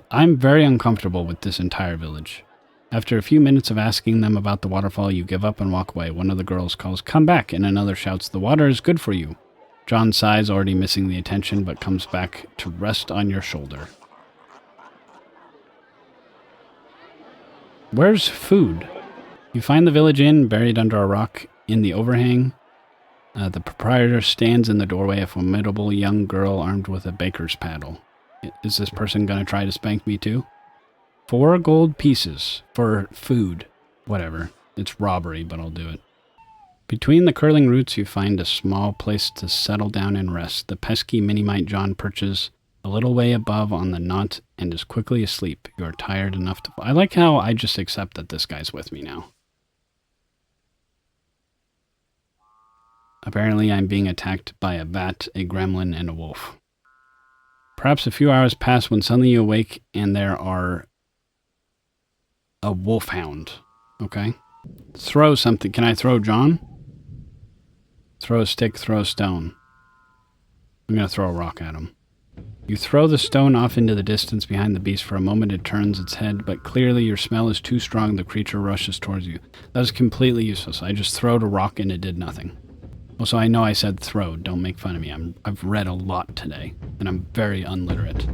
I'm very uncomfortable with this entire village. After a few minutes of asking them about the waterfall, you give up and walk away. One of the girls calls, "Come back," and another shouts, "The water is good for you." John sighs, already missing the attention, but comes back to rest on your shoulder. Where's food? You find the village inn buried under a rock in the overhang. The proprietor stands in the doorway, a formidable young girl armed with a baker's paddle. Is this person going to try to spank me too? 4 gold pieces for food. Whatever. It's robbery, but I'll do it. Between the curling roots, you find a small place to settle down and rest. The pesky Minimite John perches a little way above on the knot and is quickly asleep. You are tired enough to... I like how I just accept that this guy's with me now. Apparently, I'm being attacked by a bat, a gremlin, and a wolf. Perhaps a few hours pass when suddenly you awake and there are a wolfhound. Okay. Throw something. Can I throw John? Throw a stick, throw a stone. I'm going to throw a rock at him. You throw the stone off into the distance behind the beast. For a moment it turns its head, but clearly your smell is too strong. The creature rushes towards you. That was completely useless. I just throwed a rock and it did nothing. Also, I know I said throw. Don't make fun of me. I've read a lot today, and I'm very unliterate.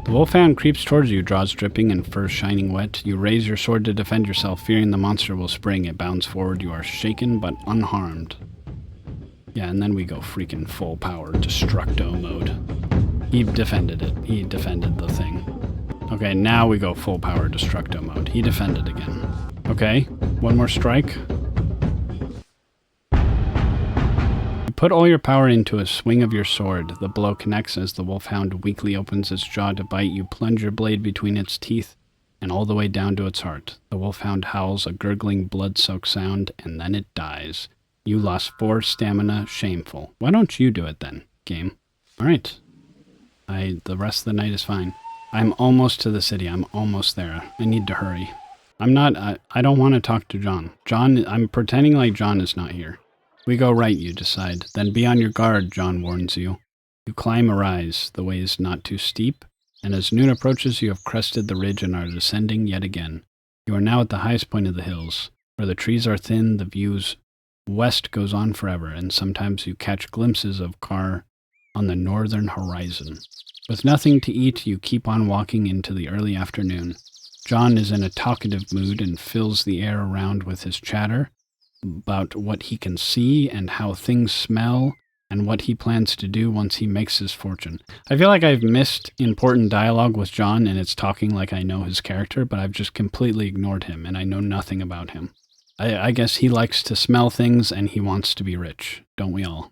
The wolfhound creeps towards you, jaws dripping and fur shining wet. You raise your sword to defend yourself, fearing the monster will spring. It bounds forward. You are shaken but unharmed. Yeah, and then we go freaking full power destructo mode. He defended it. He defended the thing. Okay, now we go full power destructo mode. He defended again. Okay, one more strike. Put all your power into a swing of your sword. The blow connects as the wolfhound weakly opens its jaw to bite. You plunge your blade between its teeth and all the way down to its heart. The wolfhound howls a gurgling, blood-soaked sound, and then it dies. You lost 4 stamina. Shameful. Why don't you do it then, game? All right. The rest of the night is fine. I'm almost to the city. I'm almost there. I need to hurry. I don't want to talk to John. I'm pretending like John is not here. We go right, you decide. Then be on your guard, John warns you. You climb a rise. The way is not too steep, and as noon approaches, you have crested the ridge and are descending yet again. You are now at the highest point of the hills. Where the trees are thin, the views west goes on forever, and sometimes you catch glimpses of Kar on the northern horizon. With nothing to eat, you keep on walking into the early afternoon. John is in a talkative mood and fills the air around with his chatter about what he can see and how things smell and what he plans to do once he makes his fortune. I feel like I've missed important dialogue with John, and it's talking like I know his character, but I've just completely ignored him, and I know nothing about him. I guess he likes to smell things, and he wants to be rich. Don't we all?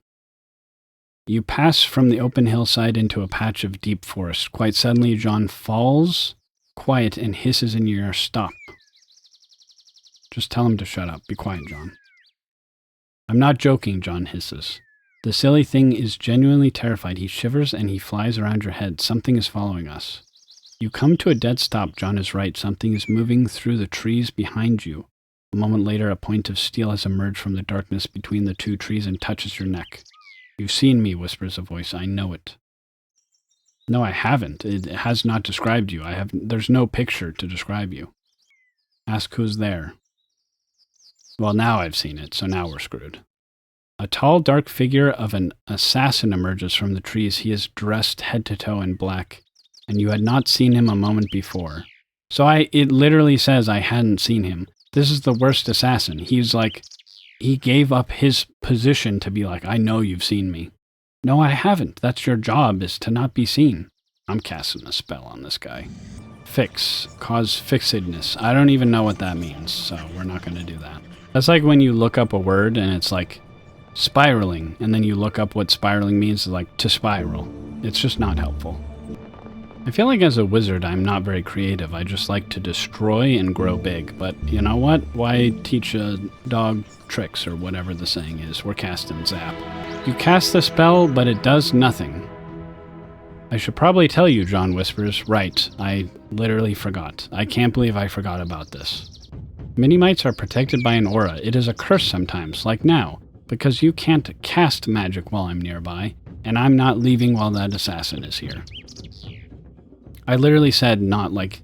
You pass from the open hillside into a patch of deep forest. Quite suddenly, John falls quiet and hisses in your ear, "Stop." Just tell him to shut up. Be quiet, John. I'm not joking, John hisses. The silly thing is genuinely terrified. He shivers and he flies around your head. Something is following us. You come to a dead stop. John is right. Something is moving through the trees behind you. A moment later, a point of steel has emerged from the darkness between the 2 trees and touches your neck. "You've seen me," whispers a voice. "I know it." No, I haven't. It has not described you. There's no picture to describe you. Ask who's there. Well, now I've seen it, so now we're screwed. A tall, dark figure of an assassin emerges from the trees. He is dressed head to toe in black, and you had not seen him a moment before. So it literally says I hadn't seen him. This is the worst assassin. He gave up his position to be like, "I know you've seen me." No, I haven't. That's your job, is to not be seen. I'm casting a spell on this guy. Fix. Cause fixedness. I don't even know what that means, so we're not going to do that. That's like when you look up a word and it's like spiraling, and then you look up what spiraling means, like to spiral. It's just not helpful. I feel like as a wizard, I'm not very creative. I just like to destroy and grow big. But you know what? Why teach a dog tricks, or whatever the saying is. We're casting Zap. You cast the spell, but it does nothing. I should probably tell you, John whispers. Right, I literally forgot. I can't believe I forgot about this. Mini-mites are protected by an aura. It is a curse sometimes, like now, because you can't cast magic while I'm nearby, and I'm not leaving while that assassin is here. I literally said not like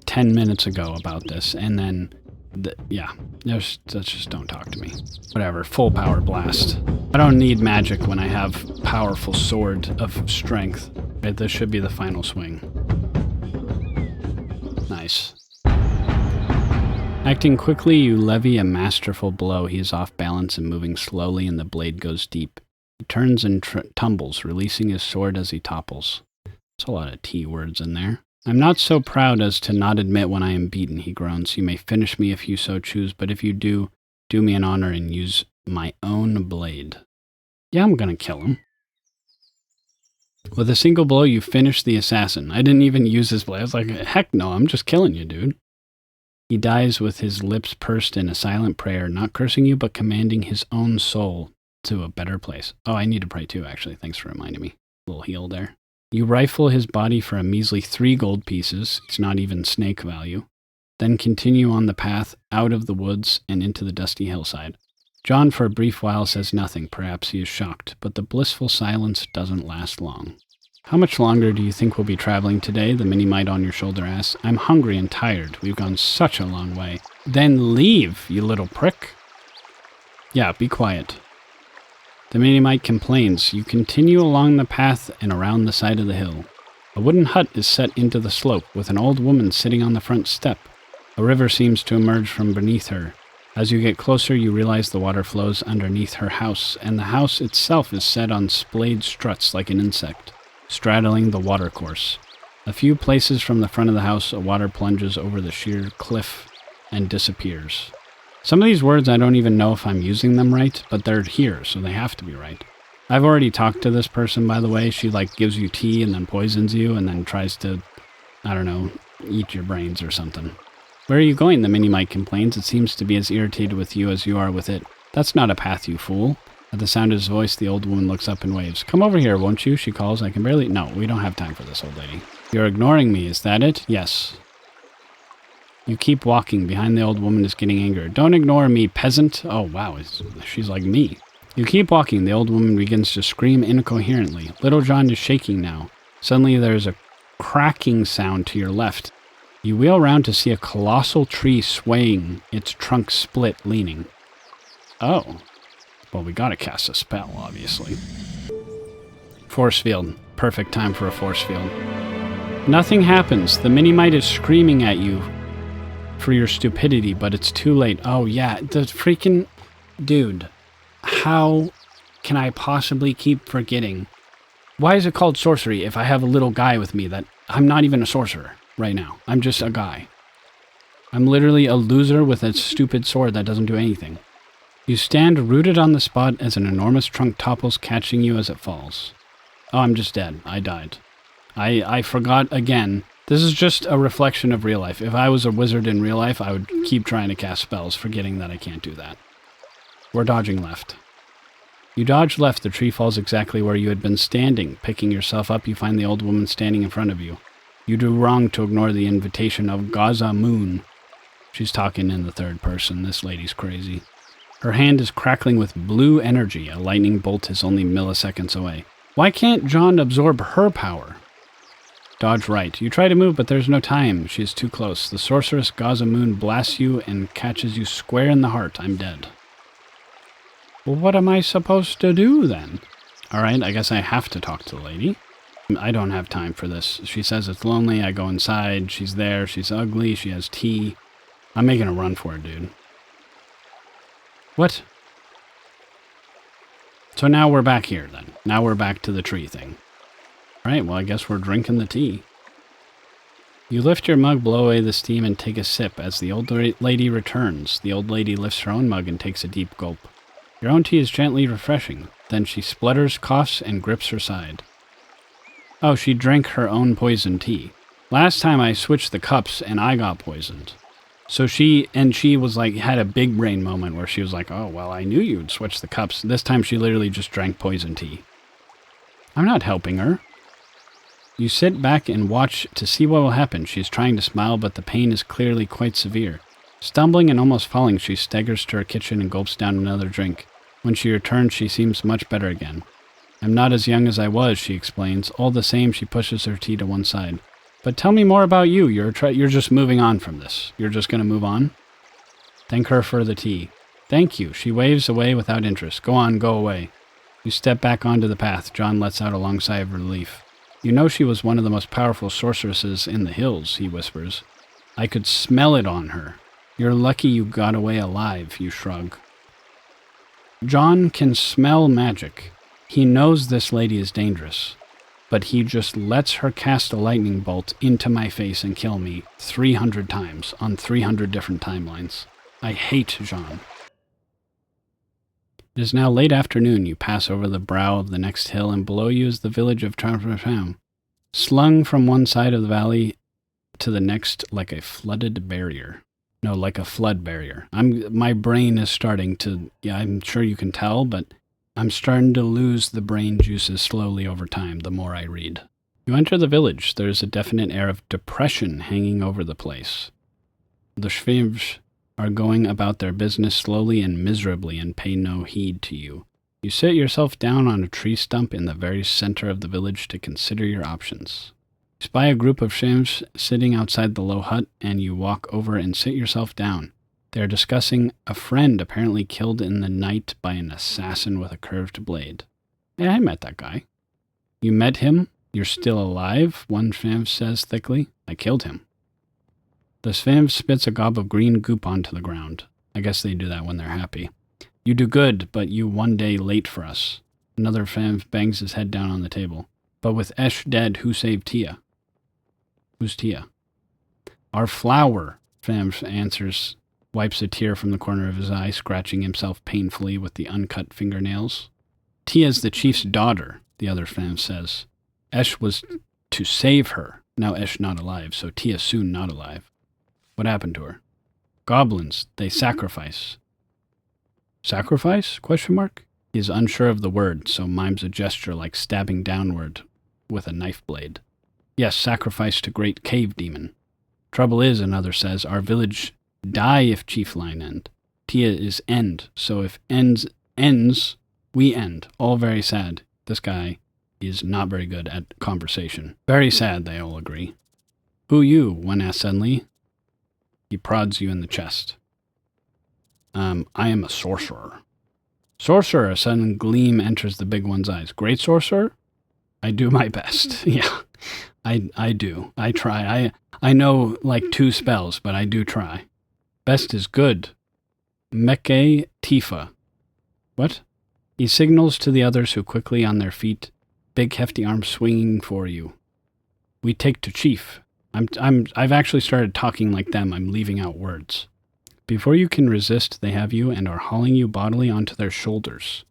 10 minutes ago about this, and then, just don't talk to me. Whatever, full power blast. I don't need magic when I have powerful sword of strength. Right, this should be the final swing. Nice. Acting quickly, you levy a masterful blow. He is off balance and moving slowly, and the blade goes deep. He turns and tumbles, releasing his sword as he topples. There's a lot of T words in there. I'm not so proud as to not admit when I am beaten, he groans. You may finish me if you so choose, but if you do, do me an honor and use my own blade. Yeah, I'm gonna kill him. With a single blow, you finish the assassin. I didn't even use his blade. I was like, heck no, I'm just killing you, dude. He dies with his lips pursed in a silent prayer, not cursing you, but commanding his own soul to a better place. Oh, I need to pray too, actually. Thanks for reminding me. A little heal there. You rifle his body for a measly 3 gold pieces. It's not even snake value. Then continue on the path out of the woods and into the dusty hillside. John, for a brief while, says nothing. Perhaps he is shocked, but the blissful silence doesn't last long. How much longer do you think we'll be traveling today? The mini-mite on your shoulder asks. I'm hungry and tired. We've gone such a long way. Then leave, you little prick. Yeah, be quiet. The mini-mite complains. You continue along the path and around the side of the hill. A wooden hut is set into the slope, with an old woman sitting on the front step. A river seems to emerge from beneath her. As you get closer, you realize the water flows underneath her house, and the house itself is set on splayed struts like an insect, straddling the watercourse. A few places from the front of the house, a water plunges over the sheer cliff and disappears. Some of these words I don't even know if I'm using them right, but they're here, so they have to be right. I've already talked to this person, by the way. She, gives you tea and then poisons you and then tries to, I don't know, eat your brains or something. Where are you going? The mini-mite complains. It seems to be as irritated with you as you are with it. That's not a path, you fool. At the sound of his voice, the old woman looks up and waves. Come over here, won't you? She calls. I can barely... No, we don't have time for this, old lady. You're ignoring me, is that it? Yes. You keep walking. Behind the old woman is getting angry. Don't ignore me, peasant. Oh, wow. She's like me. You keep walking. The old woman begins to scream incoherently. Little John is shaking now. Suddenly there's a cracking sound to your left. You wheel round to see a colossal tree swaying, its trunk split, leaning. Oh. Well, we gotta cast a spell, obviously. Force field. Perfect time for a force field. Nothing happens. The mini-mite is screaming at you for your stupidity, but it's too late. Oh, yeah. The freaking... Dude. How can I possibly keep forgetting? Why is it called sorcery if I have a little guy with me that... I'm not even a sorcerer right now. I'm just a guy. I'm literally a loser with a stupid sword that doesn't do anything. You stand rooted on the spot as an enormous trunk topples, catching you as it falls. Oh, I'm just dead. I died. I forgot again. This is just a reflection of real life. If I was a wizard in real life, I would keep trying to cast spells, forgetting that I can't do that. We're dodging left. You dodge left, the tree falls exactly where you had been standing. Picking yourself up, you find the old woman standing in front of you. You do wrong to ignore the invitation of Gaza Moon. She's talking in the third person. This lady's crazy. Her hand is crackling with blue energy. A lightning bolt is only milliseconds away. Why can't John absorb her power? Dodge right. You try to move, but there's no time. She is too close. The sorceress Gaza Moon blasts you and catches you square in the heart. I'm dead. Well, what am I supposed to do then? Alright, I guess I have to talk to the lady. I don't have time for this. She says it's lonely. I go inside. She's there. She's ugly. She has tea. I'm making a run for it, dude. What? So now we're back here, then. Now we're back to the tree thing. Alright, well, I guess we're drinking the tea. You lift your mug, blow away the steam, and take a sip. As the old lady returns, the old lady lifts her own mug and takes a deep gulp. Your own tea is gently refreshing. Then she splutters, coughs, and grips her side. Oh, she drank her own poisoned tea. Last time I switched the cups, and I got poisoned. So she was like, had a big brain moment where she was like, oh, well, I knew you'd switch the cups. This time she literally just drank poison tea. I'm not helping her. You sit back and watch to see what will happen. She is trying to smile, but the pain is clearly quite severe. Stumbling and almost falling, she staggers to her kitchen and gulps down another drink. When she returns, she seems much better again. I'm not as young as I was, she explains. All the same, she pushes her tea to one side. But tell me more about you. You're just moving on from this. You're just going to move on? Thank her for the tea. Thank you. She waves away without interest. Go on, go away. You step back onto the path. John lets out a long sigh of relief. You know she was one of the most powerful sorceresses in the hills, he whispers. I could smell it on her. You're lucky you got away alive, you shrug. John can smell magic. He knows this lady is dangerous. But he just lets her cast a lightning bolt into my face and kill me 300 times on 300 different timelines. I hate Jean. It is now late afternoon. You pass over the brow of the next hill, and below you is the village of Trarfam, slung from one side of the valley to the next like a flooded barrier. No, like a flood barrier. My brain is starting to, I'm sure you can tell, but I'm starting to lose the brain juices slowly over time the more I read. You enter the village. There is a definite air of depression hanging over the place. The Shvivs are going about their business slowly and miserably and pay no heed to you. You sit yourself down on a tree stump in the very center of the village to consider your options. You spy a group of Shvivs sitting outside the low hut, and you walk over and sit yourself down. They are discussing a friend apparently killed in the night by an assassin with a curved blade. Yeah, I met that guy. You met him? You're still alive? One Shviv says thickly. I killed him. The Shviv spits a gob of green goop onto the ground. I guess they do that when they're happy. You do good, but you one day late for us. Another Shviv bangs his head down on the table. But with Esh dead, who saved Tia? Who's Tia? Our flower, Shviv answers, wipes a tear from the corner of his eye, scratching himself painfully with the uncut fingernails. Tia's the chief's daughter, the other Shviv says. Esh was to save her. Now Esh not alive, so Tia soon not alive. What happened to her? Goblins, they sacrifice. Sacrifice? ? He is unsure of the word, so mimes a gesture like stabbing downward with a knife blade. Yes, sacrifice to great cave demon. Trouble is, another says, our village die if chief line end. Tia is end, so if ends, we end. All very sad. This guy is not very good at conversation. Very sad, they all agree. Who you? One asks suddenly. He prods you in the chest. I am a sorcerer. Sorcerer, a sudden gleam enters the big one's eyes. Great sorcerer? I do my best. Yeah, I do. I try. I know like 2 spells, but I do try. Best is good. Meke Tifa. What? He signals to the others who quickly on their feet, big hefty arms swinging for you. We take to chief. I've actually started talking like them. I'm leaving out words. Before you can resist, they have you and are hauling you bodily onto their shoulders.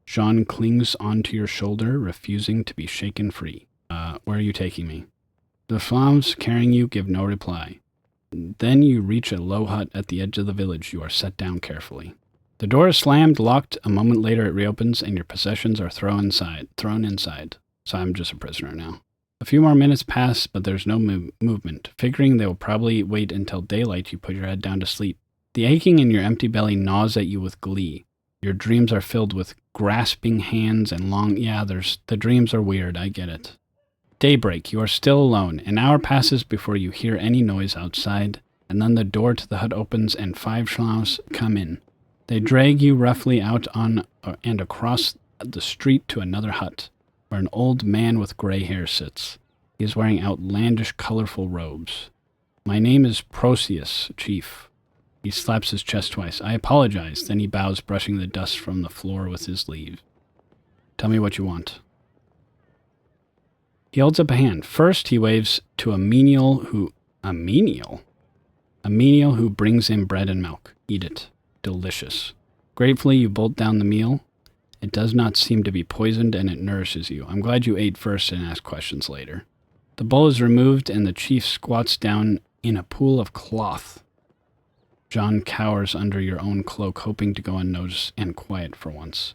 Jean clings onto your shoulder, refusing to be shaken free. Where are you taking me? The Flames carrying you give no reply. Then you reach a low hut at the edge of the village. You are set down carefully. The door is slammed, locked. A moment later it reopens, and your possessions are thrown inside. So I'm just a prisoner now. A few more minutes pass, but there's no movement. Figuring they will probably wait until daylight, you put your head down to sleep. The aching in your empty belly gnaws at you with glee. Your dreams are filled with grasping hands and long... the dreams are weird, I get it. Daybreak, you are still alone. An hour passes before you hear any noise outside, and then the door to the hut opens and 5 Schlaus come in. They drag you roughly out on and across the street to another hut, where an old man with gray hair sits. He is wearing outlandish, colorful robes. My name is Proceus, chief. He slaps his chest twice. I apologize. Then he bows, brushing the dust from the floor with his sleeve. Tell me what you want. He holds up a hand. First, he waves to a menial who brings in bread and milk. Eat it. Delicious. Gratefully, you bolt down the meal. It does not seem to be poisoned, and it nourishes you. I'm glad you ate first and asked questions later. The bowl is removed, and the chief squats down in a pool of cloth. John cowers under your own cloak, hoping to go unnoticed and quiet for once.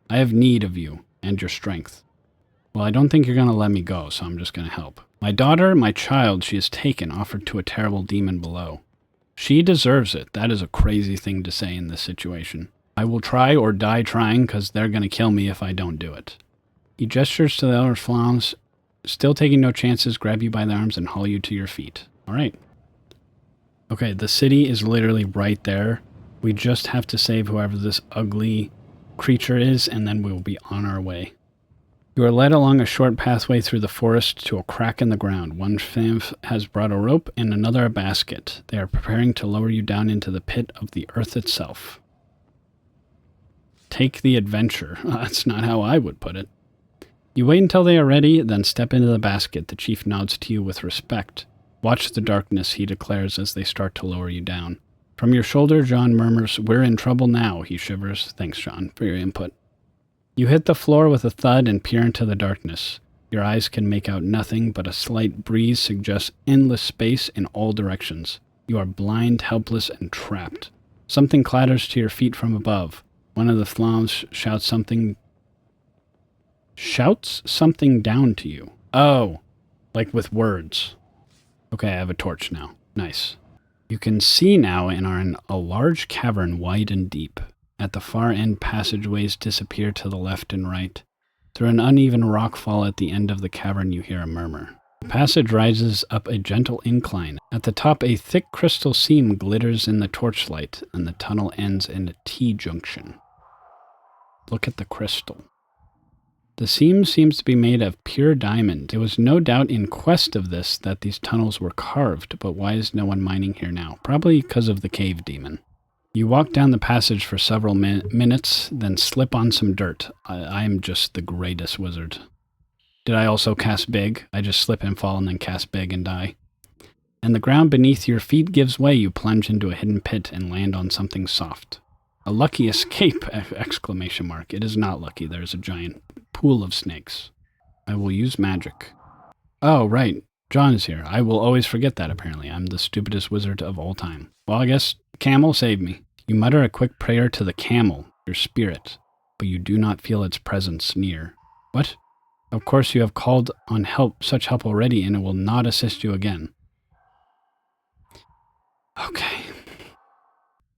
I have need of you and your strength. Well, I don't think you're going to let me go, so I'm just going to help. My daughter, my child, she is taken, offered to a terrible demon below. She deserves it. That is a crazy thing to say in this situation. I will try or die trying, because they're going to kill me if I don't do it. He gestures to the other flowers, still taking no chances, grab you by the arms and haul you to your feet. All right. Okay, the city is literally right there. We just have to save whoever this ugly creature is, and then we'll be on our way. You are led along a short pathway through the forest to a crack in the ground. One nymph has brought a rope and another a basket. They are preparing to lower you down into the pit of the earth itself. Take the adventure. That's not how I would put it. You wait until they are ready, then step into the basket. The chief nods to you with respect. Watch the darkness, he declares as they start to lower you down. From your shoulder, John murmurs, "We're in trouble now," he shivers. Thanks, John, for your input. You hit the floor with a thud and peer into the darkness. Your eyes can make out nothing, but a slight breeze suggests endless space in all directions. You are blind, helpless, and trapped. Something clatters to your feet from above. One of the flams shouts something down to you. Oh, like with words. Okay, I have a torch now. Nice. You can see now and are in a large cavern wide and deep. At the far end, passageways disappear to the left and right. Through an uneven rockfall at the end of the cavern, you hear a murmur. The passage rises up a gentle incline. At the top, a thick crystal seam glitters in the torchlight, and the tunnel ends in a T-junction. Look at the crystal. The seam seems to be made of pure diamond. It was no doubt in quest of this that these tunnels were carved, but why is no one mining here now? Probably because of the cave demon. You walk down the passage for several minutes, then slip on some dirt. I am just the greatest wizard. Did I also cast big? I just slip and fall and then cast big and die. And the ground beneath your feet gives way. You plunge into a hidden pit and land on something soft. A lucky escape! Exclamation mark. It is not lucky. There's a giant pool of snakes. I will use magic. Oh, right. John is here. I will always forget that, apparently. I'm the stupidest wizard of all time. Well, I guess camel saved me. You mutter a quick prayer to the camel, your spirit, but you do not feel its presence near. What? Of course you have called on such help already, and it will not assist you again. Okay.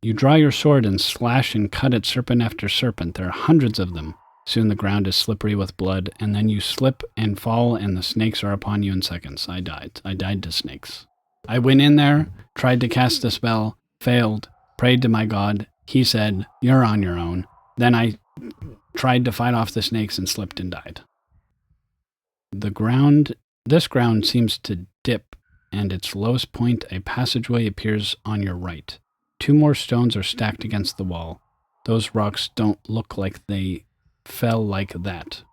You draw your sword and slash and cut at serpent after serpent. There are hundreds of them. Soon the ground is slippery with blood, and then you slip and fall, and the snakes are upon you in seconds. I died. I died to snakes. I went in there, tried to cast a spell, failed, prayed to my god. He said, "You're on your own." Then I tried to fight off the snakes and slipped and died. This ground seems to dip, and its lowest point, a passageway, appears on your right. 2 more stones are stacked against the wall. Those rocks don't look like they fell like that.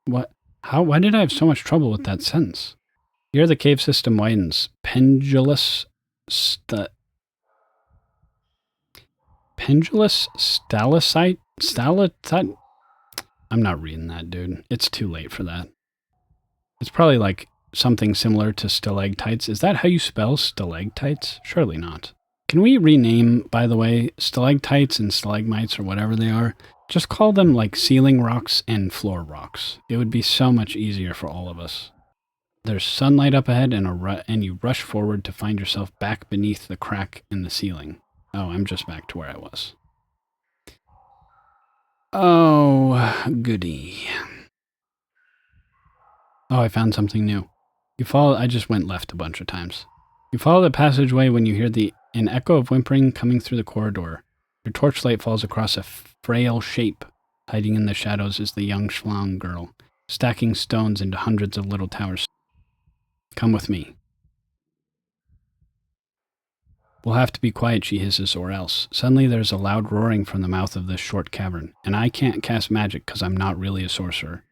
What? How? Why did I have so much trouble with that sentence? Here the cave system widens. Pendulous stalactite? I'm not reading that, dude. It's too late for that. It's probably like something similar to stalactites. Is that how you spell stalactites? Surely not. Can we rename, by the way, stalactites and stalagmites or whatever they are? Just call them like ceiling rocks and floor rocks. It would be so much easier for all of us. There's sunlight up ahead and you rush forward to find yourself back beneath the crack in the ceiling. Oh, I'm just back to where I was. Oh, goody. Oh, I found something new. I just went left a bunch of times. You follow the passageway when you hear an echo of whimpering coming through the corridor. Your torchlight falls across a frail shape. Hiding in the shadows is the young Schlong girl, stacking stones into hundreds of little towers. Come with me. We'll have to be quiet, she hisses, or else. Suddenly there's a loud roaring from the mouth of this short cavern, and I can't cast magic because I'm not really a sorcerer.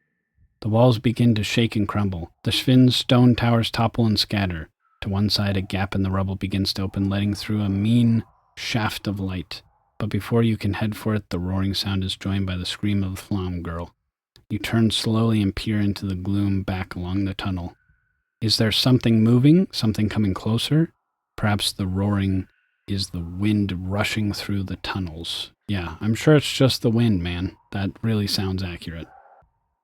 The walls begin to shake and crumble. The Svin's stone towers topple and scatter. To one side, a gap in the rubble begins to open, letting through a mean shaft of light. But before you can head for it, the roaring sound is joined by the scream of the Flam girl. You turn slowly and peer into the gloom back along the tunnel. Is there something moving? Something coming closer? Perhaps the roaring is the wind rushing through the tunnels. Yeah, I'm sure it's just the wind, man. That really sounds accurate.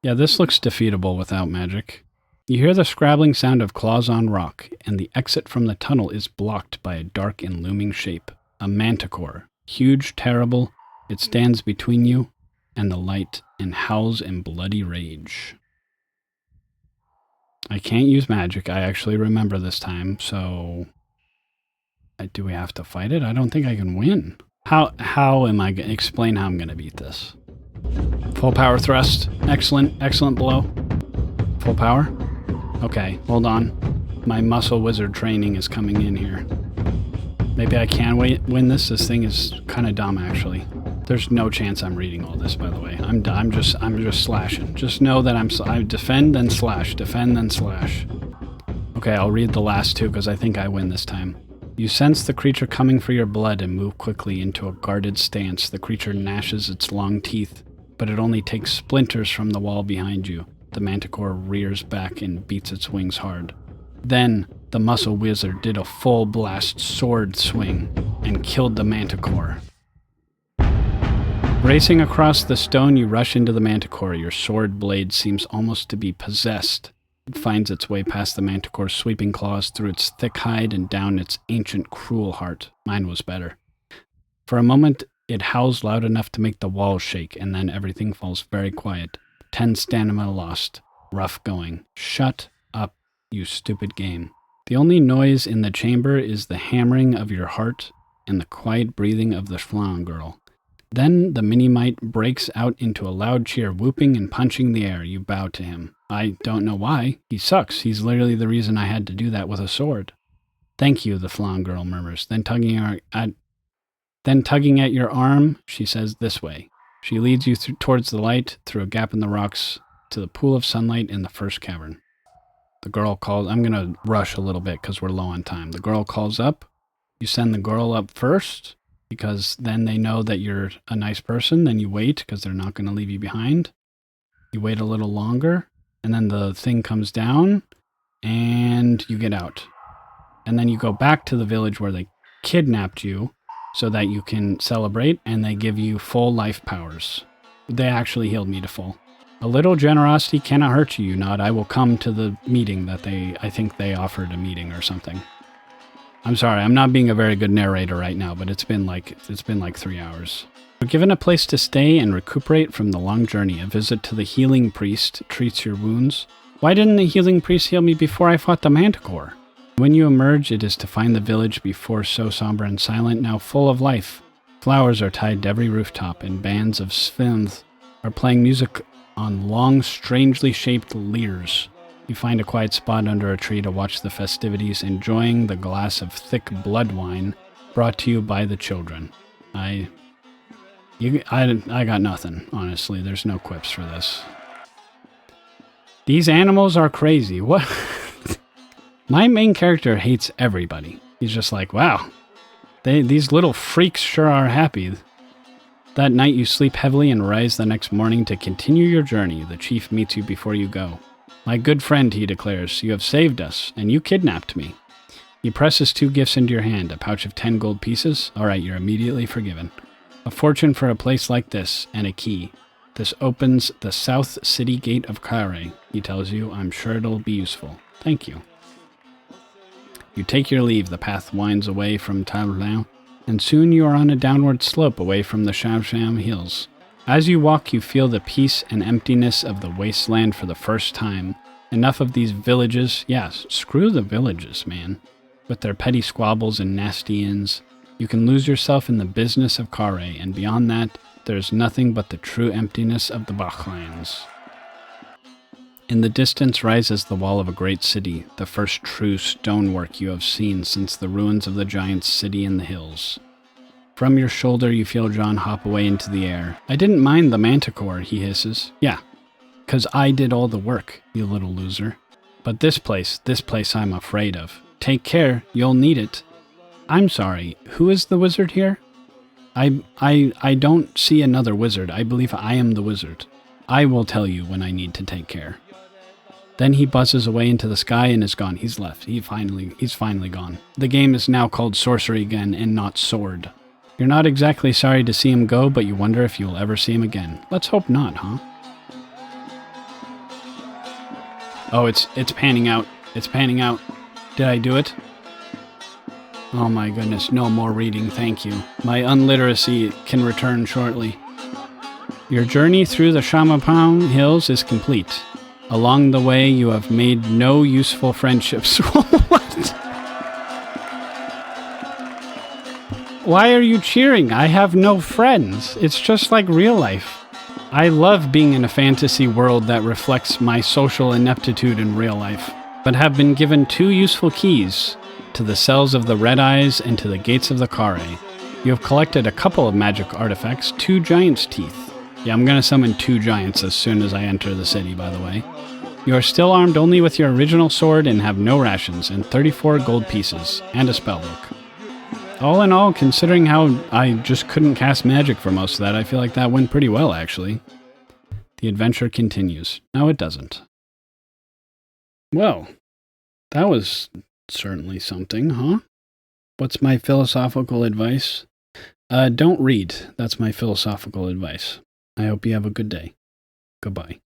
Yeah, this looks defeatable without magic. You hear the scrabbling sound of claws on rock, and the exit from the tunnel is blocked by a dark and looming shape. A manticore. Huge, terrible. It stands between you and the light and howls in bloody rage. I can't use magic. I actually remember this time, so... do we have to fight it? I don't think I can win. How am I going to explain how I'm going to beat this? Full power thrust. Excellent. Excellent blow. Full power. Okay, hold on. My muscle wizard training is coming in here. Maybe I can win this. This thing is kind of dumb, actually. There's no chance I'm reading all this, by the way. I'm just slashing. Just know that I defend then slash, defend then slash. Okay, I'll read the last two because I think I win this time. You sense the creature coming for your blood and move quickly into a guarded stance. The creature gnashes its long teeth, but it only takes splinters from the wall behind you. The manticore rears back and beats its wings hard. Then, the muscle wizard did a full blast sword swing and killed the manticore. Racing across the stone, you rush into the manticore. Your sword blade seems almost to be possessed. It finds its way past the manticore's sweeping claws, through its thick hide and down its ancient, cruel heart. Mine was better. For a moment, it howls loud enough to make the walls shake, and then everything falls very quiet. 10 stamina lost. Rough going. Shut up, you stupid game. The only noise in the chamber is the hammering of your heart and the quiet breathing of the flan girl. Then the mini-mite breaks out into a loud cheer, whooping and punching the air. You bow to him. I don't know why. He sucks. He's literally the reason I had to do that with a sword. Thank you, the flan girl murmurs. Then tugging at your arm, she says, this way. She leads you towards the light, through a gap in the rocks, to the pool of sunlight in the first cavern. The girl calls... I'm going to rush a little bit because we're low on time. The girl calls up. You send the girl up first, because then they know that you're a nice person. Then you wait, because they're not going to leave you behind. You wait a little longer, and then the thing comes down, and you get out. And then you go back to the village where they kidnapped you, so that you can celebrate, and they give you full life powers. They actually healed me to full. A little generosity cannot hurt you, Nod. I will come to the meeting that I think they offered a meeting or something. I'm sorry, I'm not being a very good narrator right now, but it's been like 3 hours. You're given a place to stay and recuperate from the long journey. A visit to the healing priest treats your wounds. Why didn't the healing priest heal me before I fought the manticore? When you emerge, it is to find the village before so somber and silent, now full of life. Flowers are tied to every rooftop, and bands of synths are playing music on long, strangely shaped lyres. You find a quiet spot under a tree to watch the festivities, enjoying the glass of thick blood wine brought to you by the children. I got nothing, honestly. There's no quips for this. These animals are crazy. What? My main character hates everybody. He's just like, wow, these little freaks sure are happy. That night you sleep heavily and rise the next morning to continue your journey. The chief meets you before you go. My good friend, he declares, you have saved us, and you kidnapped me. He presses 2 gifts into your hand, a pouch of 10 gold pieces. All right, you're immediately forgiven. A fortune for a place like this, and a key. This opens the south city gate of Kare, he tells you. I'm sure it'll be useful. Thank you. You take your leave. The path winds away from Tablin, and soon you are on a downward slope away from the Shamsham hills. As you walk, you feel the peace and emptiness of the wasteland for the first time. Enough of these villages. Yes, screw the villages, man. With their petty squabbles and nasty inns. You can lose yourself in the business of Kare, and beyond that, there is nothing but the true emptiness of the Bachlands. In the distance rises the wall of a great city, the first true stonework you have seen since the ruins of the giant city in the hills. From your shoulder you feel John hop away into the air. I didn't mind the manticore, he hisses. Yeah, 'cause I did all the work, you little loser. But this place I'm afraid of. Take care, you'll need it. I'm sorry, who is the wizard here? I don't see another wizard. I believe I am the wizard. I will tell you when I need to take care. Then he buzzes away into the sky and is gone. He's left. He's finally gone. The game is now called Sorcery again and not Sword. You're not exactly sorry to see him go, but you wonder if you'll ever see him again. Let's hope not, huh? Oh, it's panning out. It's panning out. Did I do it? Oh my goodness, no more reading, thank you. My unliteracy can return shortly. Your journey through the Shamapang Hills is complete. Along the way, you have made no useful friendships. What? Why are you cheering? I have no friends. It's just like real life. I love being in a fantasy world that reflects my social ineptitude in real life, but have been given 2 useful keys to the cells of the Red Eyes and to the gates of the Kare. You have collected a couple of magic artifacts, 2 giant's teeth. Yeah, I'm gonna summon 2 giants as soon as I enter the city, by the way. You are still armed only with your original sword and have no rations, and 34 gold pieces, and a spellbook. All in all, considering how I just couldn't cast magic for most of that, I feel like that went pretty well, actually. The adventure continues. No, it doesn't. Well, that was certainly something, huh? What's my philosophical advice? Don't read. That's my philosophical advice. I hope you have a good day. Goodbye.